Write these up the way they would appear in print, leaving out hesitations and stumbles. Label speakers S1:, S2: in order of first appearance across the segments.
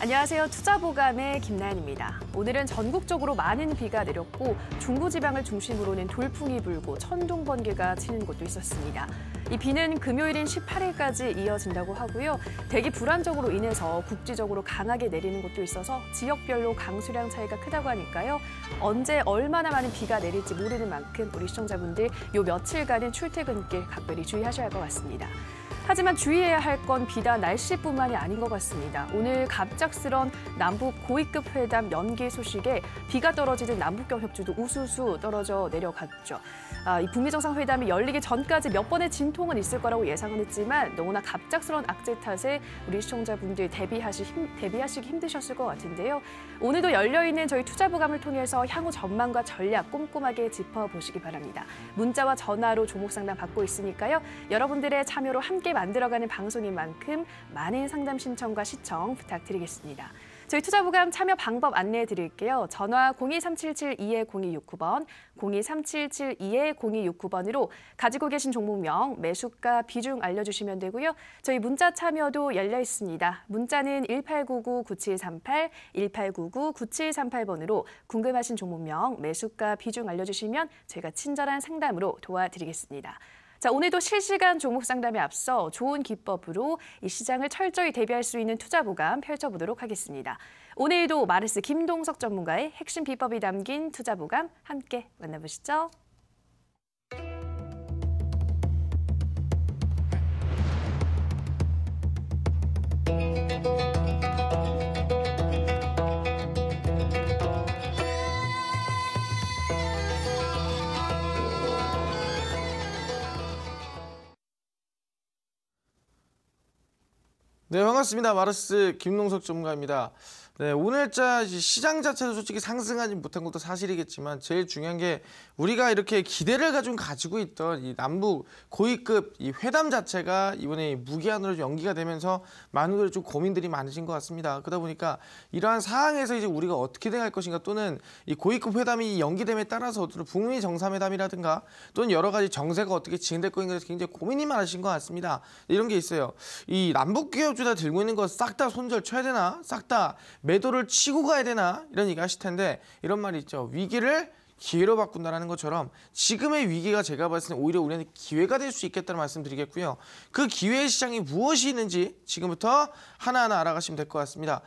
S1: 안녕하세요. 투자보감의 김나연입니다. 오늘은 전국적으로 많은 비가 내렸고 중부지방을 중심으로는 돌풍이 불고 천둥, 번개가 치는 곳도 있었습니다. 이 비는 금요일인 18일까지 이어진다고 하고요. 대기 불안정으로 인해서 국지적으로 강하게 내리는 곳도 있어서 지역별로 강수량 차이가 크다고 하니까요. 언제 얼마나 많은 비가 내릴지 모르는 만큼 우리 시청자분들 요 며칠간은 출퇴근길 각별히 주의하셔야 할 것 같습니다. 하지만 주의해야 할 건 비단 날씨뿐만이 아닌 것 같습니다. 오늘 갑작스런 남북 고위급 회담 연기 소식에 비가 떨어지는 남북경협주도 우수수 떨어져 내려갔죠. 이 북미 정상회담이 열리기 전까지 몇 번의 진통은 있을 거라고 예상은 했지만 너무나 갑작스러운 악재 탓에 우리 시청자분들 대비하시기 힘드셨을 것 같은데요. 오늘도 열려있는 저희 투자보감을 통해서 향후 전망과 전략 꼼꼼하게 짚어보시기 바랍니다. 문자와 전화로 종목 상담 받고 있으니까요. 여러분들의 참여로 함께 만들어가는 방송인 만큼 많은 상담 신청과 시청 부탁드리겠습니다. 저희 투자보감 참여 방법 안내해 드릴게요. 전화 02377-220269번, 02377-220269번으로 가지고 계신 종목명, 매수가, 비중 알려주시면 되고요. 저희 문자 참여도 열려 있습니다. 문자는 1899-9738, 1899-9738번으로 궁금하신 종목명, 매수가, 비중 알려주시면 저희가 친절한 상담으로 도와드리겠습니다. 자, 오늘도 실시간 종목 상담에 앞서 좋은 기법으로 이 시장을 철저히 대비할 수 있는 투자보감 펼쳐보도록 하겠습니다. 오늘도 마르스 김동석 전문가의 핵심 비법이 담긴 투자보감 함께 만나보시죠.
S2: 네, 반갑습니다. 마르스 김동석 전문가입니다. 네, 오늘자 시장 자체도 솔직히 상승하지 못한 것도 사실이겠지만 제일 중요한 게 우리가 이렇게 기대를 가지고 있던 이 남북 고위급 이 회담 자체가 이번에 무기한으로 연기가 되면서 많은 분들이 좀 고민들이 많으신 것 같습니다. 그러다 보니까 이러한 상황에서 이제 우리가 어떻게 대응할 것인가 또는 이 고위급 회담이 연기됨에 따라서 북미 정상회담이라든가 또는 여러 가지 정세가 어떻게 진행될 것인가에 굉장히 고민이 많으신 것 같습니다. 이런 게 있어요. 이 남북 기업주다 들고 있는 거 싹 다 손절 쳐야 되나? 싹 다 매도를 치고 가야 되나? 이런 얘기 하실 텐데 이런 말이 있죠. 위기를 기회로 바꾼다는 것처럼 지금의 위기가 제가 봤을 때 오히려 우리한테 기회가 될 수 있겠다는 말씀드리겠고요. 그 기회의 시장이 무엇이 있는지 지금부터 하나하나 알아가시면 될 것 같습니다.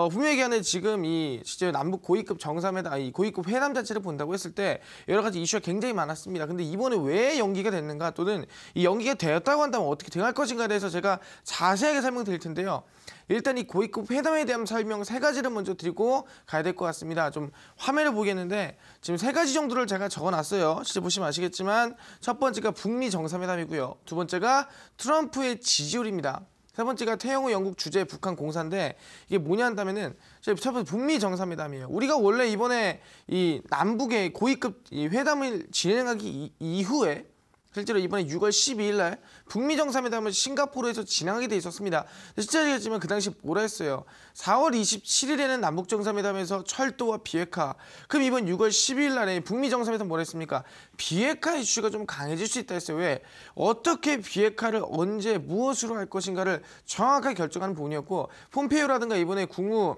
S2: 분명히 얘기하는 지금 이 실제 남북 고위급 정상회담, 이 고위급 회담 자체를 본다고 했을 때 여러 가지 이슈가 굉장히 많았습니다. 근데 이번에 왜 연기가 됐는가 또는 이 연기가 되었다고 한다면 어떻게 대응할 것인가에 대해서 제가 자세하게 설명드릴 텐데요. 일단 이 고위급 회담에 대한 설명 세 가지를 먼저 드리고 가야 될 것 같습니다. 좀 화면을 보겠는데 지금 세 가지 정도를 제가 적어놨어요. 실제 보시면 아시겠지만 첫 번째가 북미 정상회담이고요. 두 번째가 트럼프의 지지율입니다. 세 번째가 태영호 영국 주재 북한 공사인데 이게 뭐냐 한다면은 첫 번째 북미 정상회담이에요. 우리가 원래 이번에 이 남북의 고위급 이 회담을 진행하기 이후에 실제로 이번에 6월 12일 날 북미 정상회담을 싱가포르에서 진행하게 돼 있었습니다. 실제 얘기했지만 그 당시 뭐라 했어요? 4월 27일에는 남북 정상회담에서 철도와 비핵화. 그럼 이번 6월 12일 날에 북미 정상회담 뭐라 했습니까? 비핵화 이슈가 좀 강해질 수 있다 했어요. 왜? 어떻게 비핵화를 언제 무엇으로 할 것인가를 정확하게 결정하는 부분이었고 폼페이오라든가 이번에 국무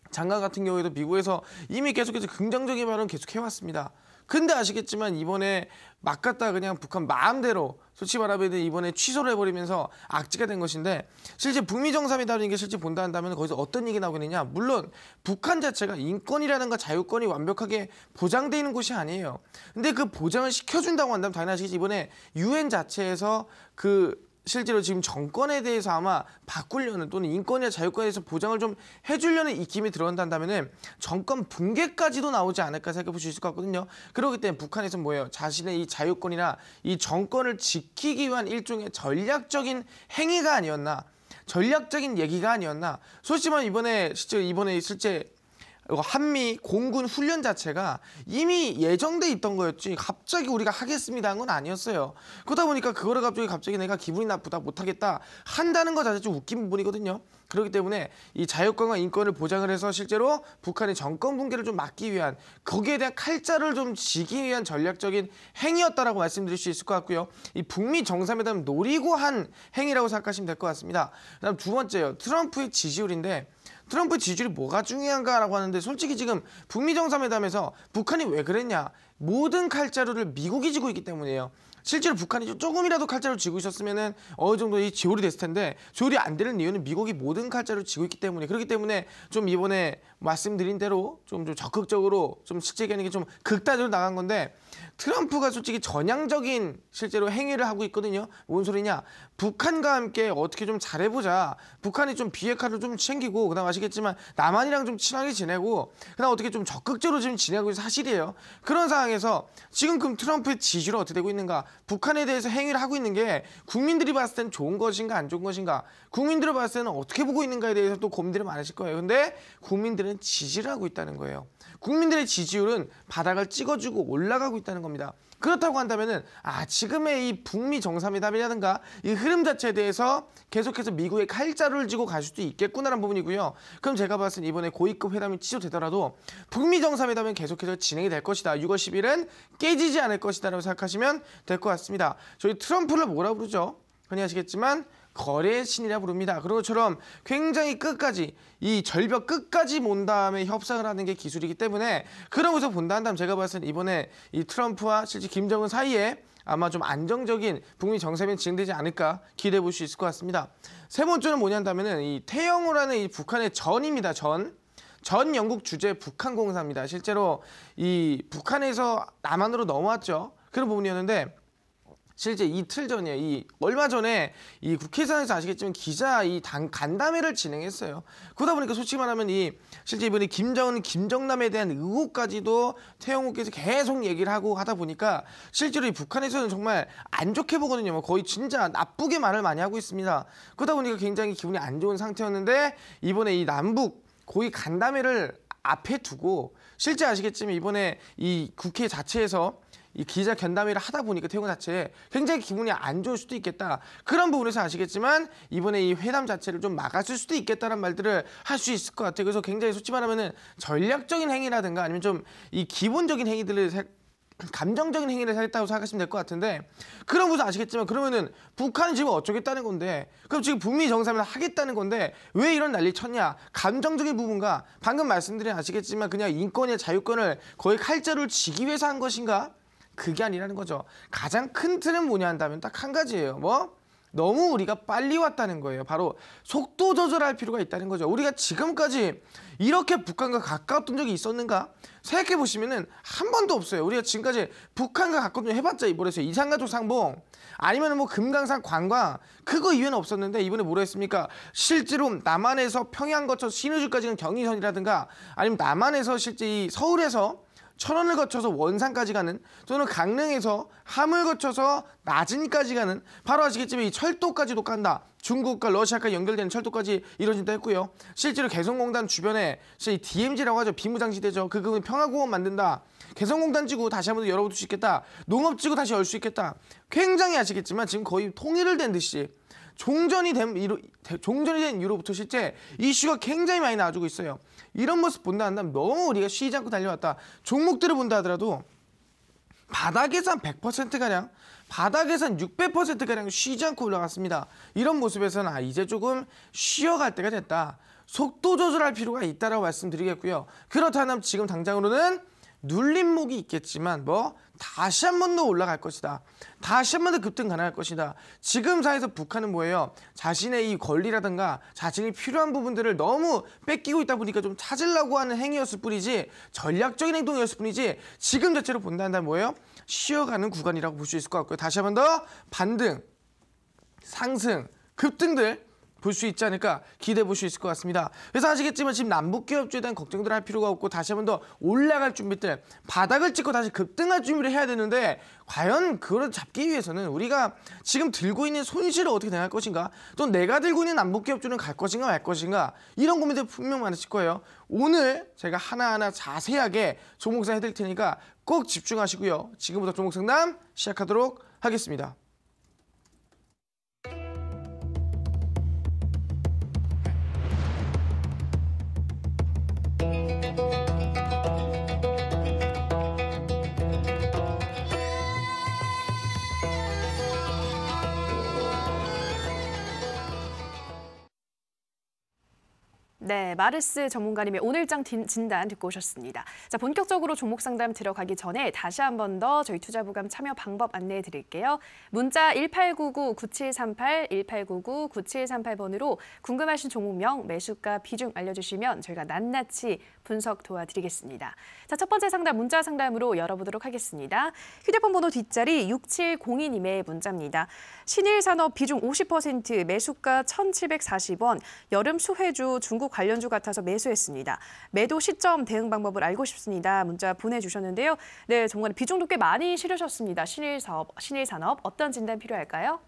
S2: 장관 같은 경우에도 미국에서 이미 계속해서 긍정적인 발언을 계속 해왔습니다. 근데 아시겠지만 이번에 막 갖다 그냥 북한 마음대로 솔직히 말하면 이번에 취소를 해버리면서 악재가 된 것인데 실제 북미 정상회담인 게 실제 본다 한다면 거기서 어떤 얘기 나오겠느냐. 물론 북한 자체가 인권이라든가 자유권이 완벽하게 보장되어 있는 곳이 아니에요. 근데 그 보장을 시켜준다고 한다면 당연히 아시겠지 이번에 UN 자체에서 실제로 지금 정권에 대해서 아마 바꾸려는 또는 인권이나 자유권에 대해서 보장을 좀 해주려는 입김이 들어간다면 정권 붕괴까지도 나오지 않을까 생각해 볼 수 있을 것 같거든요. 그렇기 때문에 북한에서 뭐예요? 자신의 이 자유권이나 이 정권을 지키기 위한 일종의 전략적인 행위가 아니었나? 전략적인 얘기가 아니었나? 솔직히 말하면 이번에 실제 한미 공군 훈련 자체가 이미 예정돼 있던 거였지 갑자기 우리가 하겠습니다 한 건 아니었어요. 그러다 보니까 그거를 갑자기 내가 기분이 나쁘다 못하겠다 한다는 것 자체 좀 웃긴 부분이거든요. 그렇기 때문에 이 자유권과 인권을 보장을 해서 실제로 북한의 정권 붕괴를 좀 막기 위한 거기에 대한 칼자를 좀 지기 위한 전략적인 행위였다라고 말씀드릴 수 있을 것 같고요. 이 북미 정상회담 노리고 한 행위라고 생각하시면 될 것 같습니다. 그다음 두 번째요. 트럼프의 지지율인데 트럼프 지지율이 뭐가 중요한가라고 하는데 솔직히 지금 북미 정상회담에서 북한이 왜 그랬냐? 모든 칼자루를 미국이 쥐고 있기 때문이에요. 실제로 북한이 조금이라도 칼자루 쥐고 있었으면은 어느 정도 이 조율이 됐을 텐데 조율이 안 되는 이유는 미국이 모든 칼자루를 쥐고 있기 때문에 그렇기 때문에 좀 이번에 말씀드린 대로 좀 적극적으로 좀 실제 견익이 좀 극단으로 나간 건데 트럼프가 솔직히 전향적인 실제로 행위를 하고 있거든요. 뭔 소리냐? 북한과 함께 어떻게 좀 잘해보자. 북한이 좀 비핵화를 좀 챙기고 그다음 아시겠지만 남한이랑 좀 친하게 지내고 그다음 어떻게 좀 적극적으로 지금 지내고 있는 사실이에요. 그런 상황에서 지금 그럼 트럼프의 지지율은 어떻게 되고 있는가? 북한에 대해서 행위를 하고 있는 게 국민들이 봤을 때는 좋은 것인가 안 좋은 것인가? 국민들을 봤을 때는 어떻게 보고 있는가에 대해서 또 고민들이 많으실 거예요. 근데 국민들은 지지를 하고 있다는 거예요. 국민들의 지지율은 바닥을 찍어주고 올라가고 있다는 겁니다. 그렇다고 한다면은 지금의 이 북미 정상회담이라든가 이 흐름 자체에 대해서 계속해서 미국의 칼자루를 쥐고 갈 수도 있겠구나라는 부분이고요. 그럼 제가 봤을 때 이번에 고위급 회담이 취소되더라도 북미 정상회담은 계속해서 진행이 될 것이다. 6월 10일은 깨지지 않을 것이다 라고 생각하시면 될 것 같습니다. 저희 트럼프를 뭐라 부르죠? 흔히 아시겠지만 거래의 신이라 부릅니다. 그런 것처럼 굉장히 끝까지 이 절벽 끝까지 몬 다음에 협상을 하는 게 기술이기 때문에 그러면서 본다 한다면 제가 봤을 때 이번에 이 트럼프와 실제 김정은 사이에 아마 좀 안정적인 북미 정상회담이 진행되지 않을까 기대해 볼 수 있을 것 같습니다. 세 번째는 뭐냐면은 이 태영호라는 이 북한의 전입니다. 전 영국 주재 북한 공사입니다. 실제로 이 북한에서 남한으로 넘어왔죠. 그런 부분이었는데 실제 이틀 전이에요. 얼마 전에 이 국회의사에서 아시겠지만 기자 간담회를 진행했어요. 그러다 보니까 솔직히 말하면 실제 이번에 김정은, 김정남에 대한 의혹까지도 태영호께서 계속 얘기를 하고 하다 보니까 실제로 이 북한에서는 정말 안 좋게 보거든요. 거의 진짜 나쁘게 말을 많이 하고 있습니다. 그러다 보니까 굉장히 기분이 안 좋은 상태였는데 이번에 이 남북 고위 간담회를 앞에 두고 실제 아시겠지만 이번에 이 국회 자체에서 이 기자 간담회를 하다 보니까 태영호 자체에 굉장히 기분이 안 좋을 수도 있겠다. 그런 부분에서 아시겠지만 이번에 이 회담 자체를 좀 막았을 수도 있겠다는 말들을 할 수 있을 것 같아요. 그래서 굉장히 솔직히 말하면은 전략적인 행위라든가 아니면 좀 이 기본적인 행위들을 감정적인 행위를 했다고 생각하시면 될 것 같은데 그런 것도 아시겠지만 그러면은 북한은 지금 어쩌겠다는 건데 그럼 지금 북미 정상회담을 하겠다는 건데 왜 이런 난리 쳤냐? 감정적인 부분과 방금 말씀드린 아시겠지만 그냥 인권의 자유권을 거의 칼자루를 쥐기 위해서 한 것인가? 그게 아니라는 거죠. 가장 큰 틀은 뭐냐 한다면 딱 한 가지예요. 너무 우리가 빨리 왔다는 거예요. 바로 속도 조절할 필요가 있다는 거죠. 우리가 지금까지 이렇게 북한과 가까웠던 적이 있었는가? 생각해 보시면은 한 번도 없어요. 우리가 지금까지 북한과 가까웠던 적 해봤자 이번에서 이산가족 상봉 아니면은 금강산 관광 그거 이외에는 없었는데 이번에 뭐라 했습니까? 실제로 남한에서 평양 거쳐서 신의주까지 가는 경의선이라든가 아니면 남한에서 실제 이 서울에서 천원을 거쳐서 원산까지 가는 또는 강릉에서 함을 거쳐서 나진까지 가는 바로 아시겠지만 이 철도까지도 간다. 중국과 러시아까지 연결되는 철도까지 이루어진다 했고요. 실제로 개성공단 주변에 DMZ라고 하죠. 비무장지대죠. 그거는 평화공원 만든다. 개성공단 지구 다시 한번 열어볼 수 있겠다. 농업지구 다시 열 수 있겠다. 굉장히 아시겠지만 지금 거의 통일을 된 듯이 종전이 된 이후로부터 실제 이슈가 굉장히 많이 나와주고 있어요. 이런 모습 본다 한다면 너무 우리가 쉬지 않고 달려왔다. 종목들을 본다 하더라도 바닥에서 한 100%가량 바닥에서 한 600%가량 쉬지 않고 올라갔습니다. 이런 모습에서는 이제 조금 쉬어갈 때가 됐다. 속도 조절할 필요가 있다라고 말씀드리겠고요. 그렇다면 지금 당장으로는 눌림목이 있겠지만 다시 한 번 더 올라갈 것이다. 다시 한 번 더 급등 가능할 것이다. 지금 사이에서 북한은 뭐예요? 자신의 이 권리라든가 자신이 필요한 부분들을 너무 뺏기고 있다 보니까 좀 찾으려고 하는 행위였을 뿐이지 전략적인 행동이었을 뿐이지 지금 자체로 본다 한다면 뭐예요? 쉬어가는 구간이라고 볼 수 있을 것 같고요. 다시 한 번 더 반등, 상승, 급등들 볼 수 있지 않을까 기대해 볼 수 있을 것 같습니다. 그래서 아시겠지만 지금 남북기업주에 대한 걱정들 할 필요가 없고 다시 한 번 더 올라갈 준비들 바닥을 찍고 다시 급등할 준비를 해야 되는데 과연 그걸 잡기 위해서는 우리가 지금 들고 있는 손실을 어떻게 대할 것인가 또 내가 들고 있는 남북기업주는 갈 것인가 말 것인가 이런 고민들 분명 많으실 거예요. 오늘 제가 하나하나 자세하게 종목상 해드릴 테니까 꼭 집중하시고요. 지금부터 종목 상담 시작하도록 하겠습니다.
S1: 네, 마르스 전문가님의 오늘장 진단 듣고 오셨습니다. 자, 본격적으로 종목 상담 들어가기 전에 다시 한 번 더 저희 투자부감 참여 방법 안내해 드릴게요. 문자 1899-9738, 1899-9738번으로 궁금하신 종목명, 매수가, 비중 알려주시면 저희가 낱낱이 분석 도와드리겠습니다. 자, 첫 번째 상담 문자 상담으로 열어보도록 하겠습니다. 휴대폰 번호 뒷자리 6702님의 문자입니다. 신일산업 비중 50%, 매수가 1,740원, 여름 수혜주 중국 관련주 같아서 매수했습니다. 매도 시점 대응 방법을 알고 싶습니다. 문자 보내주셨는데요. 네, 정말 비중도 꽤 많이 실으셨습니다. 신일산업 어떤 진단 필요할까요?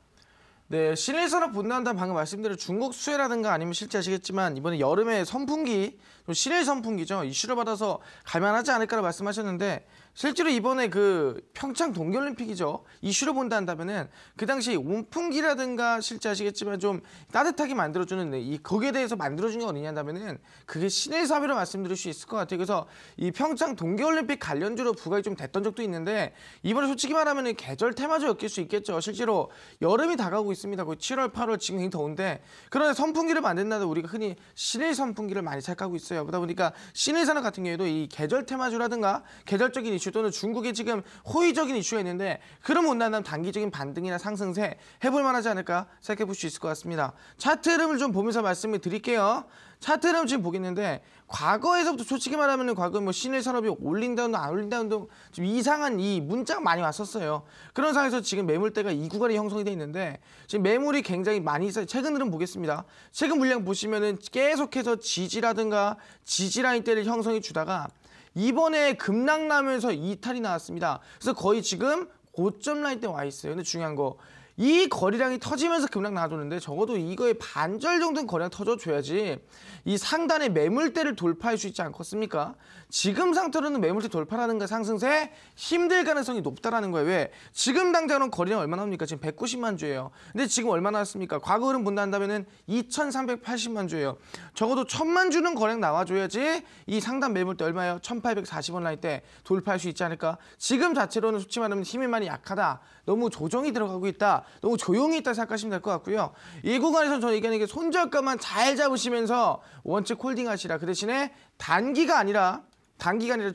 S2: 네, 신일산업 본다는 방금 말씀드린 중국 수혜라든가 아니면 실제 아시겠지만 이번에 여름에 선풍기, 신일 선풍기죠. 이슈를 받아서 갈만하지 않을까라고 말씀하셨는데 실제로 이번에 그 평창 동계올림픽이죠. 이슈를 본다 한다면은 그 당시 온풍기라든가 실제 아시겠지만 좀 따뜻하게 만들어주는 거기에 대해서 만들어준 게 어디냐 한다면은 그게 신일사업이라고 말씀드릴 수 있을 것 같아요. 그래서 이 평창 동계올림픽 관련주로 부각이 좀 됐던 적도 있는데 이번에 솔직히 말하면은 계절 테마주 엮일 수 있겠죠. 실제로 여름이 다가오고 있습니다. 거의 7월, 8월 지금 굉장히 더운데 그런데 선풍기를 만든다는 우리가 흔히 신일 선풍기를 많이 착각하고 있어요. 그러다 보니까 신일산업 같은 경우에도 이 계절 테마주라든가 계절적인 이슈 또는 중국의 지금 호의적인 이슈가 있는데 그럼 온다면 단기적인 반등이나 상승세 해볼 만하지 않을까 생각해 볼 수 있을 것 같습니다. 차트 흐름을 좀 보면서 말씀을 드릴게요. 차트 흐름 지금 보겠는데 과거에서부터 솔직히 말하면 과거 뭐 신일산업이 올린다운도 안 올린다운도 좀 이상한 이 문자가 많이 왔었어요. 그런 상황에서 지금 매물대가 이 구간이 형성이 돼 있는데 지금 매물이 굉장히 많이 있어요. 최근 흐름 보겠습니다. 최근 물량 보시면은 계속해서 지지라든가 지지라인대를 형성해 주다가 이번에 급락 나면서 이탈이 나왔습니다. 그래서 거의 지금 고점 라인대 와 있어요. 근데 중요한 거 이 거래량이 터지면서 급락 나와줬는데 적어도 이거의 반절 정도는 거래량 터져줘야지 이 상단의 매물대를 돌파할 수 있지 않겠습니까? 지금 상태로는 매물대 돌파라는가 상승세 힘들 가능성이 높다라는 거예요. 왜? 지금 당장은 거래량 얼마나 나옵니까? 지금 190만 주예요. 근데 지금 얼마나 나왔습니까? 과거 흐름 본다 한다면은 2,380만 주예요. 적어도 1,000만 주는 거래량 나와줘야지 이 상단 매물대 얼마예요? 1,840원 라인 때 돌파할 수 있지 않을까? 지금 자체로는 솔직히 말하면 힘이 많이 약하다. 너무 조정이 들어가고 있다. 너무 조용히 있다 생각하시면 될 것 같고요. 이 구간에서 저는 얘기하는 게 손절가만 잘 잡으시면서 원칙 홀딩 하시라. 그 대신에 단기가 아니라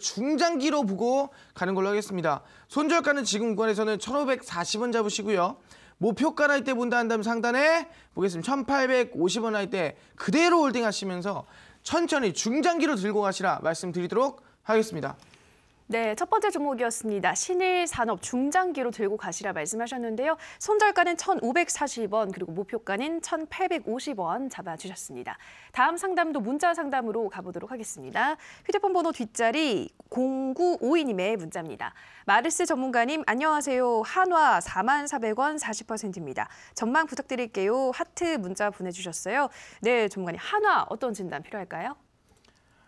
S2: 중장기로 보고 가는 걸로 하겠습니다. 손절가는 지금 구간에서는 1,540원 잡으시고요. 목표가 날 때 본다 한다면 상단에 보겠습니다. 1,850원 할 때 그대로 홀딩 하시면서 천천히 중장기로 들고 가시라 말씀드리도록 하겠습니다.
S1: 네, 첫 번째 종목이었습니다. 신일산업 중장기로 들고 가시라 말씀하셨는데요. 손절가는 1,540원 그리고 목표가는 1,850원 잡아주셨습니다. 다음 상담도 문자 상담으로 가보도록 하겠습니다. 휴대폰 번호 뒷자리 0952님의 문자입니다. 마르스 전문가님 안녕하세요. 한화 44,000원 40%입니다. 전망 부탁드릴게요. 하트 문자 보내주셨어요. 네, 전문가님 한화 어떤 진단 필요할까요?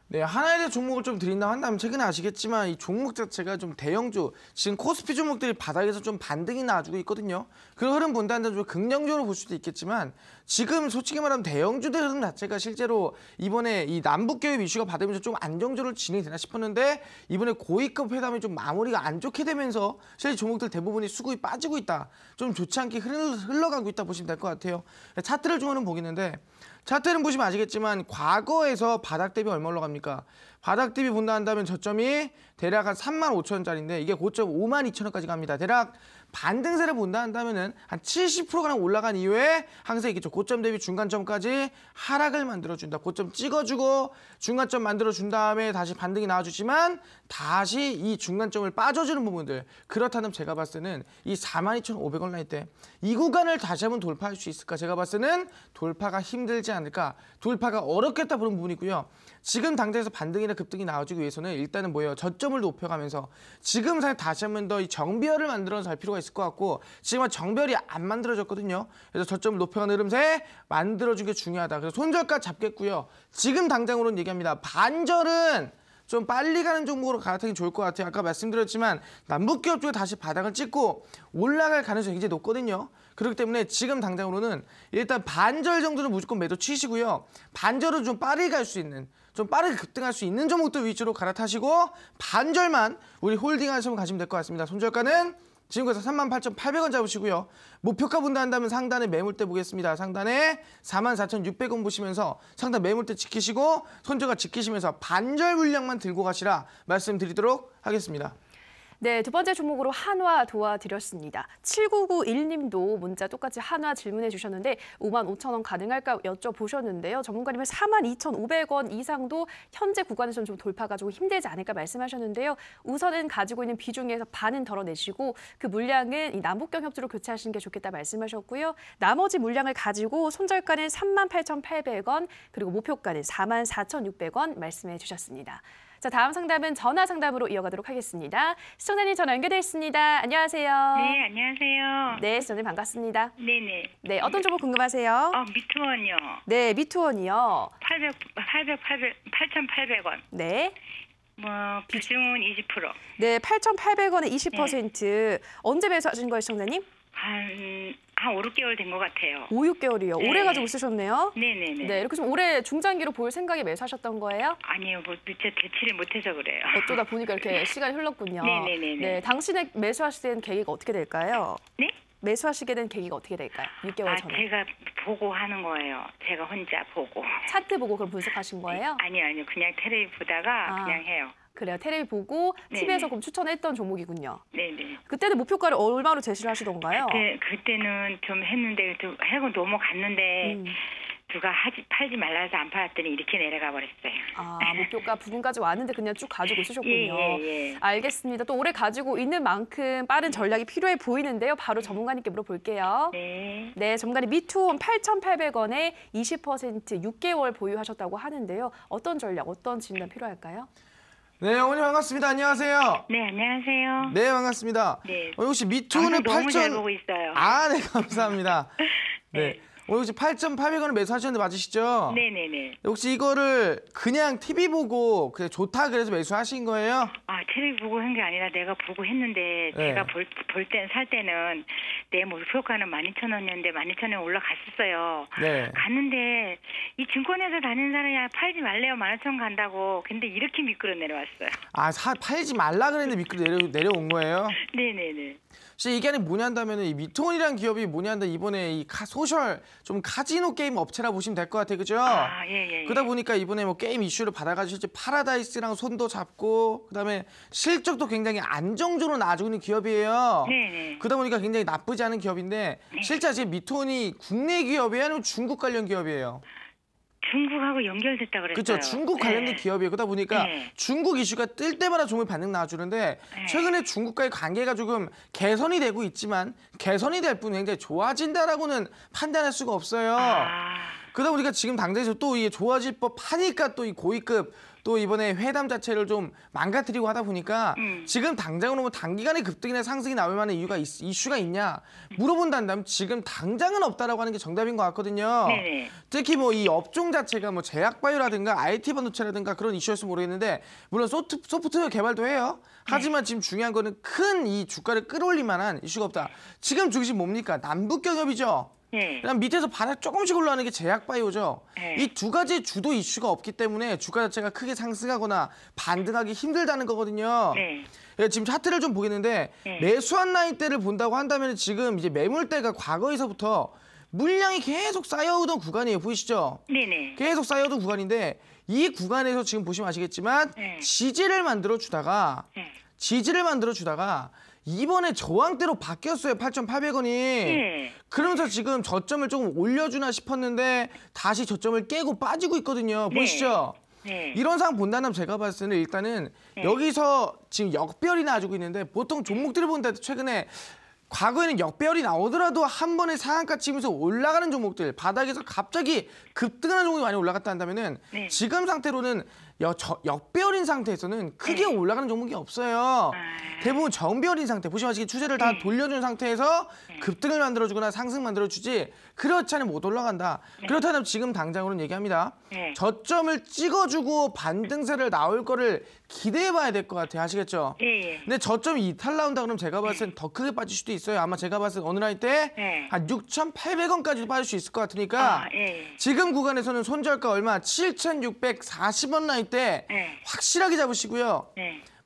S2: 네, 하나에 대한 종목을 좀 드린다고 한다면 최근에 아시겠지만 이 종목 자체가 좀 대형주, 지금 코스피 종목들이 바닥에서 좀 반등이 나와주고 있거든요. 그런 흐름 본다는 좀 긍정적으로 볼 수도 있겠지만 지금 솔직히 말하면 대형주들 흐름 자체가 실제로 이번에 이 남북교육 이슈가 받으면서 좀 안정적으로 진행이 되나 싶었는데 이번에 고위급 회담이 좀 마무리가 안 좋게 되면서 실제 종목들 대부분이 수급이 빠지고 있다. 좀 좋지 않게 흘러가고 있다 보시면 될 것 같아요. 차트를 좀 보겠는데 차트는 보시면 아시겠지만 과거에서 바닥 대비 얼마 올라갑니까? 바닥 대비 본다 한다면 저점이 대략 한 35,000원짜리인데 이게 고점 52,000원까지 갑니다. 대략 반등세를 본다 한다면은 한 70%가량 올라간 이후에 항상 있겠죠. 고점 대비 중간점까지 하락을 만들어준다. 고점 찍어주고 중간점 만들어준 다음에 다시 반등이 나와주지만 다시 이 중간점을 빠져주는 부분들. 그렇다면 제가 봤을 때는 이 42,500원 라인 때 이 구간을 다시 한번 돌파할 수 있을까? 제가 봤을 때는 돌파가 힘들지 않을까? 돌파가 어렵겠다 보는 부분이고요. 지금 당장에서 반등이나 급등이 나와주기 위해서는 일단은 뭐예요? 저점을 높여가면서 지금 사실 다시 한번 더 이 정비열을 만들어서 할 필요가 있을 것 같고 지금은 정비열이 안 만들어졌거든요. 그래서 저점을 높여가는 흐름세 만들어준 게 중요하다. 그래서 손절가 잡겠고요. 지금 당장으로는 얘기합니다. 반절은 좀 빨리 가는 종목으로 갈아타기 좋을 것 같아요. 아까 말씀드렸지만 남북기업 쪽에 다시 바닥을 찍고 올라갈 가능성이 굉장히 높거든요. 그렇기 때문에 지금 당장으로는 일단 반절 정도는 무조건 매도 치시고요. 반절은 좀 빠르게 갈 수 있는, 좀 빠르게 급등할 수 있는 종목들 위주로 갈아타시고 반절만 우리 홀딩 하시면 가시면 될 것 같습니다. 손절가는 지금까지 38,800원 잡으시고요. 목표가 본다 한다면 상단에 매물대 보겠습니다. 상단에 44,600원 보시면서 상단 매물대 지키시고 손절가 지키시면서 반절 물량만 들고 가시라 말씀드리도록 하겠습니다.
S1: 네, 두 번째 종목으로 한화 도와드렸습니다. 7991님도 문자 똑같이 한화 질문해 주셨는데 55,000원 가능할까 여쭤보셨는데요. 전문가님은 42,500원 이상도 현재 구간에서는 좀 돌파가 좀 힘들지 않을까 말씀하셨는데요. 우선은 가지고 있는 비중에서 반은 덜어내시고 그 물량은 이 남북경 협조로 교체하시는 게 좋겠다 말씀하셨고요. 나머지 물량을 가지고 손절가는 38,800원 그리고 목표가는 44,600원 말씀해 주셨습니다. 자, 다음 상담은 전화 상담으로 이어가도록 하겠습니다. 시청자님 전화 연결돼 있습니다. 안녕하세요.
S3: 네, 안녕하세요.
S1: 네, 시청자님 반갑습니다.
S3: 네네.
S1: 네, 어떤 종목 궁금하세요?
S3: 미투원이요.
S1: 네, 미투원이요.
S3: 8,800원.
S1: 네.
S3: 비중은 20%.
S1: 네, 8,800원에 20%. 언제 매수하신 거예요, 시청자님?
S3: 한 5, 6개월 된 것 같아요.
S1: 5, 6개월이요.
S3: 네.
S1: 오래 가지고 쓰셨네요.
S3: 네네네.
S1: 네, 이렇게 좀 오래 중장기로 볼 생각에 매수하셨던 거예요?
S3: 아니요, 미처 대치를 못해서 그래요.
S1: 어쩌다 보니까 이렇게 시간이 흘렀군요.
S3: 네네네네.
S1: 네, 당신의 매수하시게 된 계기가 어떻게 될까요?
S3: 네?
S1: 매수하시게 된 계기가 어떻게 될까요? 6개월 전에.
S3: 제가 보고 하는 거예요. 제가 혼자 보고.
S1: 차트 보고 그럼 분석하신 거예요?
S3: 아니요. 그냥 텔레비 보다가 그냥 해요.
S1: 그래요. 텔레비 보고
S3: 네네.
S1: TV에서 그럼 추천했던 종목이군요.
S3: 네네.
S1: 그때는 목표가를 얼마로 제시를 하시던가요?
S3: 그때는 좀 했는데, 하고 넘어갔는데, 누가 팔지 말라서 안 팔았더니 이렇게 내려가 버렸어요.
S1: 목표가 부근까지 왔는데 그냥 쭉 가지고 쓰셨군요.
S3: 예.
S1: 알겠습니다. 또 오래 가지고 있는 만큼 빠른 전략이 필요해 보이는데요. 바로 전문가님께 물어볼게요.
S3: 네.
S1: 네, 전문가님 미투원 8,800원에 20% 6개월 보유하셨다고 하는데요. 어떤 전략, 어떤 진단 필요할까요?
S2: 네, 어머니 반갑습니다. 안녕하세요.
S3: 네, 안녕하세요.
S2: 네, 반갑습니다.
S3: 네.
S2: 혹시 미투원을
S3: 너무 잘
S2: 8,000...
S3: 보고 있어요.
S2: 네, 감사합니다. 네. 혹시 8,800원을 매수하셨는데 맞으시죠?
S3: 네네네.
S2: 혹시 이거를 그냥 TV 보고 그냥 좋다 그래서 매수하신 거예요?
S3: 텔레비 보고 한 게 아니라 내가 보고 했는데,
S2: 네.
S3: 제가 살 때는 내 목표가는 12,000원이었는데 12,000원에 올라갔었어요.
S2: 네.
S3: 갔는데 이 증권회사 다니는 사람이 팔지 말래요. 15,000원 간다고. 근데 이렇게 미끄러 내려왔어요.
S2: 팔지 말라 그랬는데 미끄러 내려온 거예요?
S3: 네네네.
S2: 혹시 이게 뭐냐 한다면 이 미투원이라는 기업이 뭐냐 한다 이번에 이 소셜 좀 카지노 게임 업체라 보시면 될 것 같아요. 그죠?
S3: 예.
S2: 그러다 보니까 이번에 뭐 게임 이슈를 받아가지고 실제 파라다이스랑 손도 잡고 그다음에 실적도 굉장히 안정적으로 나아지고 있는 기업이에요.
S3: 네네.
S2: 그러다 보니까 굉장히 나쁘지 않은 기업인데 실제 지금 미투원이 국내 기업이에요? 아니면 중국 관련 기업이에요?
S3: 중국하고 연결됐다 그랬어요.
S2: 그렇죠. 중국 관련된 기업이에요. 그러다 보니까 중국 이슈가 뜰 때마다 종목 반응 나와주는데 최근에 중국과의 관계가 조금 개선이 되고 있지만 개선이 될 뿐 굉장히 좋아진다라고는 판단할 수가 없어요. 그러다 보니까 지금 당장에서 또 이게 좋아질 법하니까 또 이 고위급 또 이번에 회담 자체를 좀 망가뜨리고 하다 보니까 지금 당장으로 뭐 단기간에 급등이나 상승이 나올 만한 이슈가 있냐 물어본다면 지금 당장은 없다라고 하는 게 정답인 것 같거든요.
S3: 네네.
S2: 특히 뭐 이 업종 자체가 뭐 제약바이오라든가 IT 반도체라든가 그런 이슈였으면 모르겠는데 물론 소프트웨어 개발도 해요. 하지만 지금 중요한 거는 큰 이 주가를 끌어올릴 만한 이슈가 없다. 지금 중심 뭡니까? 남북경협이죠. 그다음 밑에서 바닥 조금씩 올라가는 게 제약바이오죠. 이 두 가지 주도 이슈가 없기 때문에 주가 자체가 크게 상승하거나 반등하기 힘들다는 거거든요. 지금 차트를 좀 보겠는데 매수한 라인대를 본다고 한다면 지금 이제 매물대가 과거에서부터 물량이 계속 쌓여오던 구간이에요. 보이시죠?
S3: 네네.
S2: 계속 쌓여오던 구간인데 이 구간에서 지금 보시면 아시겠지만 지지를 만들어 주다가 이번에 저항대로 바뀌었어요. 8,800원이. 그러면서 지금 저점을 조금 올려주나 싶었는데 다시 저점을 깨고 빠지고 있거든요. 보이시죠? 이런 상황 본다면 제가 봤을 때는 일단은 여기서 지금 역배열이 나와주고 있는데 보통 종목들을 본다 최근에 과거에는 역배열이 나오더라도 한 번에 상한가 치면서 올라가는 종목들 바닥에서 갑자기 급등하는 종목이 많이 올라갔다 한다면은 지금 상태로는 역배열인 상태에서는 크게 올라가는 종목이 없어요. 대부분 정배열인 상태, 보시면 아시겠지만 추세를 다 돌려준 상태에서 급등을 만들어주거나 상승 만들어주지 그렇지 않으면 못 올라간다. 그렇다면 지금 당장으로는 얘기합니다. 저점을 찍어주고 반등세를 나올 거를 기대해봐야 될 것 같아요. 아시겠죠? 근데 저점이 이탈 나온다 그러면 제가 봤을 땐 더 크게 빠질 수도 있어요. 아마 제가 봤을 때 어느 날 때 한 6,800원까지도 빠질 수 있을 것 같으니까 지금 구간에서는 손절가 얼마? 7,640원 라인 때 확실하게 잡으시고요.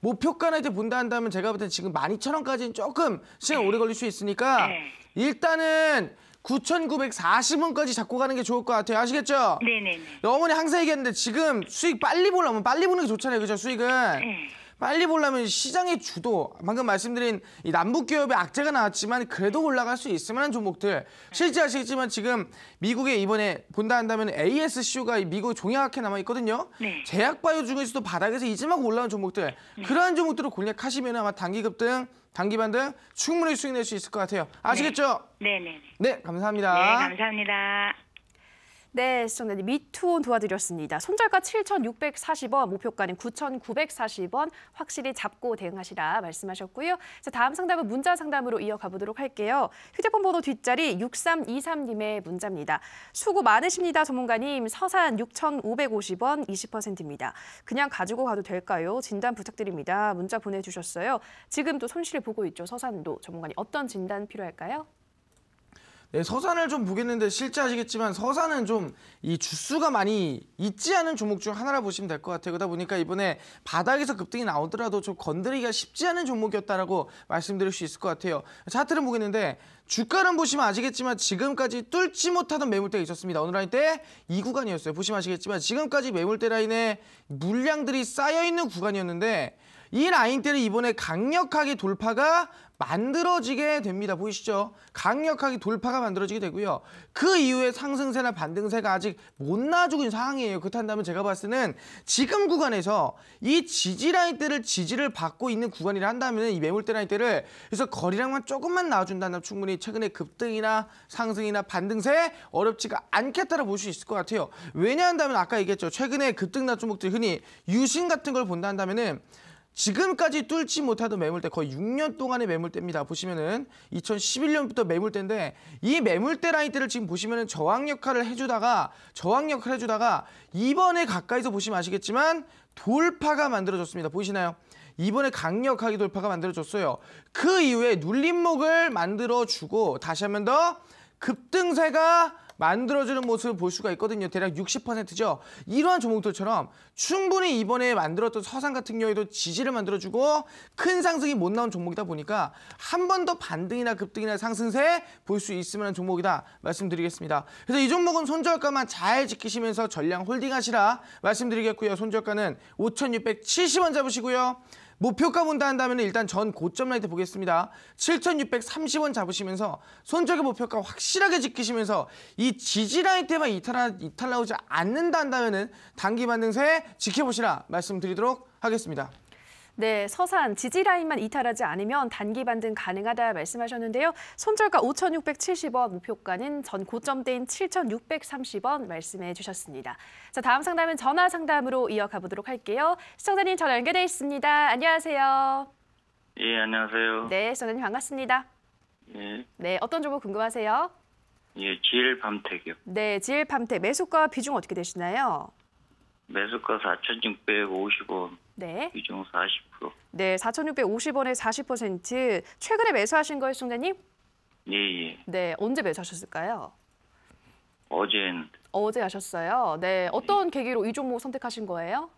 S2: 목표가나 이제 본다 한다면 제가 볼 땐 지금 12,000원까지는 조금 시간 오래 걸릴 수 있으니까
S3: 네.
S2: 일단은 9,940원까지 잡고 가는 게 좋을 것 같아요. 아시겠죠?
S3: 네네네.
S2: 어머니 항상 얘기했는데 지금 수익 빨리 보려면 빨리 보는 게 좋잖아요. 그죠? 수익은.
S3: 네.
S2: 빨리 보려면 시장의 주도, 방금 말씀드린 이 남북기업의 악재가 나왔지만 그래도 올라갈 수 있을 만한 종목들. 실제 아시겠지만 지금 미국에 이번에 본다 한다면 ASCO가 미국 종양학회 남아있거든요.
S3: 네.
S2: 제약바이오 중에서도 바닥에서 이제 막 올라온 종목들. 그러한 종목들을 공략하시면 아마 단기급등, 단기반 등 충분히 수익 낼 수 있을 것 같아요. 아시겠죠?
S3: 네네네.
S2: 네, 감사합니다.
S3: 네, 감사합니다.
S1: 네, 시청자님 미투온 도와드렸습니다. 손절가 7,640원, 목표가는 9,940원 확실히 잡고 대응하시라 말씀하셨고요. 자, 다음 상담은 문자 상담으로 이어가 보도록 할게요. 휴대폰 번호 뒷자리 6323님의 문자입니다. 수고 많으십니다, 전문가님. 서산 6,550원 20%입니다. 그냥 가지고 가도 될까요? 진단 부탁드립니다. 문자 보내주셨어요. 지금 또 손실 보고 있죠, 서산도. 전문가님 어떤 진단 필요할까요?
S2: 네, 서산을 좀 보겠는데 실제 아시겠지만 서산은 좀 이 주수가 많이 있지 않은 종목 중 하나라 보시면 될 것 같아요. 그러다 보니까 이번에 바닥에서 급등이 나오더라도 좀 건드리기가 쉽지 않은 종목이었다라고 말씀드릴 수 있을 것 같아요. 차트를 보겠는데 주가는 보시면 아시겠지만 지금까지 뚫지 못하던 매물대가 있었습니다. 어느 라인 때 이 구간이었어요. 보시면 아시겠지만 지금까지 매물대 라인에 물량들이 쌓여있는 구간이었는데 이 라인대를 이번에 강력하게 돌파가 만들어지게 됩니다. 보이시죠? 강력하게 돌파가 만들어지게 되고요. 그 이후에 상승세나 반등세가 아직 못 나와주고 있는 상황이에요. 그렇다면 제가 봤을 때는 지금 구간에서 이 지지 라인대를 지지를 받고 있는 구간이라 한다면 이 매물대 라인대를 그래서 거리량만 조금만 나와준다면 충분히 최근에 급등이나 상승이나 반등세 어렵지가 않겠다고 볼 수 있을 것 같아요. 왜냐 한다면 아까 얘기했죠. 최근에 급등 난 종목들 흔히 유신 같은 걸 본다 한다면은 지금까지 뚫지 못하던 매물대 거의 6년 동안의 매물대입니다. 보시면은 2011년부터 매물대인데 이 매물대 라인대를 지금 보시면은 저항 역할을 해주다가 이번에 가까이서 보시면 아시겠지만 돌파가 만들어졌습니다. 보이시나요? 이번에 강력하게 돌파가 만들어졌어요. 그 이후에 눌림목을 만들어주고 다시 한 번 더 급등세가 만들어주는 모습을 볼 수가 있거든요. 대략 60%죠. 이러한 종목들처럼 충분히 이번에 만들었던 서산 같은 경우에도 지지를 만들어주고 큰 상승이 못 나온 종목이다 보니까 한 번 더 반등이나 급등이나 상승세 볼 수 있을 만한 종목이다 말씀드리겠습니다. 그래서 이 종목은 손절가만 잘 지키시면서 전량 홀딩하시라 말씀드리겠고요. 손절가는 5,670원 잡으시고요. 목표가 본다 한다면 일단 전 고점 라인대 보겠습니다. 7,630원 잡으시면서 손절가 목표가 확실하게 지키시면서 이 지지 라인대만 이탈 나오지 않는다 한다면 단기 반등세 지켜보시라 말씀드리도록 하겠습니다.
S1: 네, 서산 지지 라인만 이탈하지 않으면 단기 반등 가능하다 말씀하셨는데요. 손절가 5,670원, 목표가는 전 고점대인 7,630원 말씀해 주셨습니다. 자, 다음 상담은 전화 상담으로 이어가 보도록 할게요. 시청자님 전화 연결돼 있습니다. 안녕하세요.
S4: 예, 안녕하세요.
S1: 네, 시청자님 반갑습니다.
S4: 예,
S1: 네, 어떤 정보 궁금하세요?
S4: 예, GL팜텍이요.
S1: 네, GL팜텍 매수가 비중 어떻게 되시나요?
S4: 매수가 4,650원,
S1: 네.
S4: 비중 40%.
S1: 네, 4,650원에 40%. 최근에 매수하신 거예요, 시청자님?
S4: 예, 예.
S1: 네, 언제 매수하셨을까요?
S4: 어제 했는데.
S1: 어제 하셨어요. 네, 어떤 계기로 이 종목 선택하신 거예요?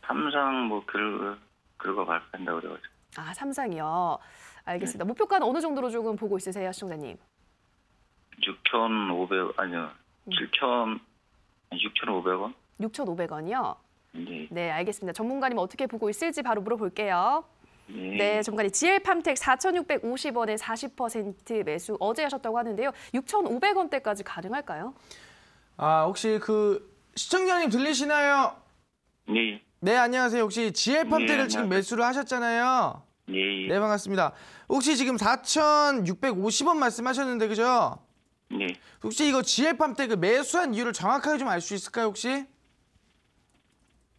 S4: 삼상 뭐 그거 발표한다고 그래가지고.
S1: 아, 삼상이요. 알겠습니다. 목표가는 어느 정도로 조금 보고 있으세요, 시청자님?
S4: 6,500, 아니요. 6,500원?
S1: 6,500원이요?
S4: 네.
S1: 네, 알겠습니다. 전문가님 어떻게 보고 있을지 바로 물어볼게요.
S4: 예.
S1: 네, 전문가님 GL팜텍 4,650원에 40% 매수 어제 하셨다고 하는데요. 6,500원대까지 가능할까요?
S2: 아, 혹시 그 시청자님 들리시나요?
S4: 예,
S2: 네, 안녕하세요. 혹시 GL팜텍을
S4: 네,
S2: 지금
S4: 안녕하세요.
S2: 매수를 하셨잖아요.
S4: 예, 예.
S2: 네, 반갑습니다. 혹시 지금 4,650원 말씀하셨는데 그죠?
S4: 예.
S2: 혹시 이거 GL팜텍을 매수한 이유를 정확하게 좀 알 수 있을까요, 혹시?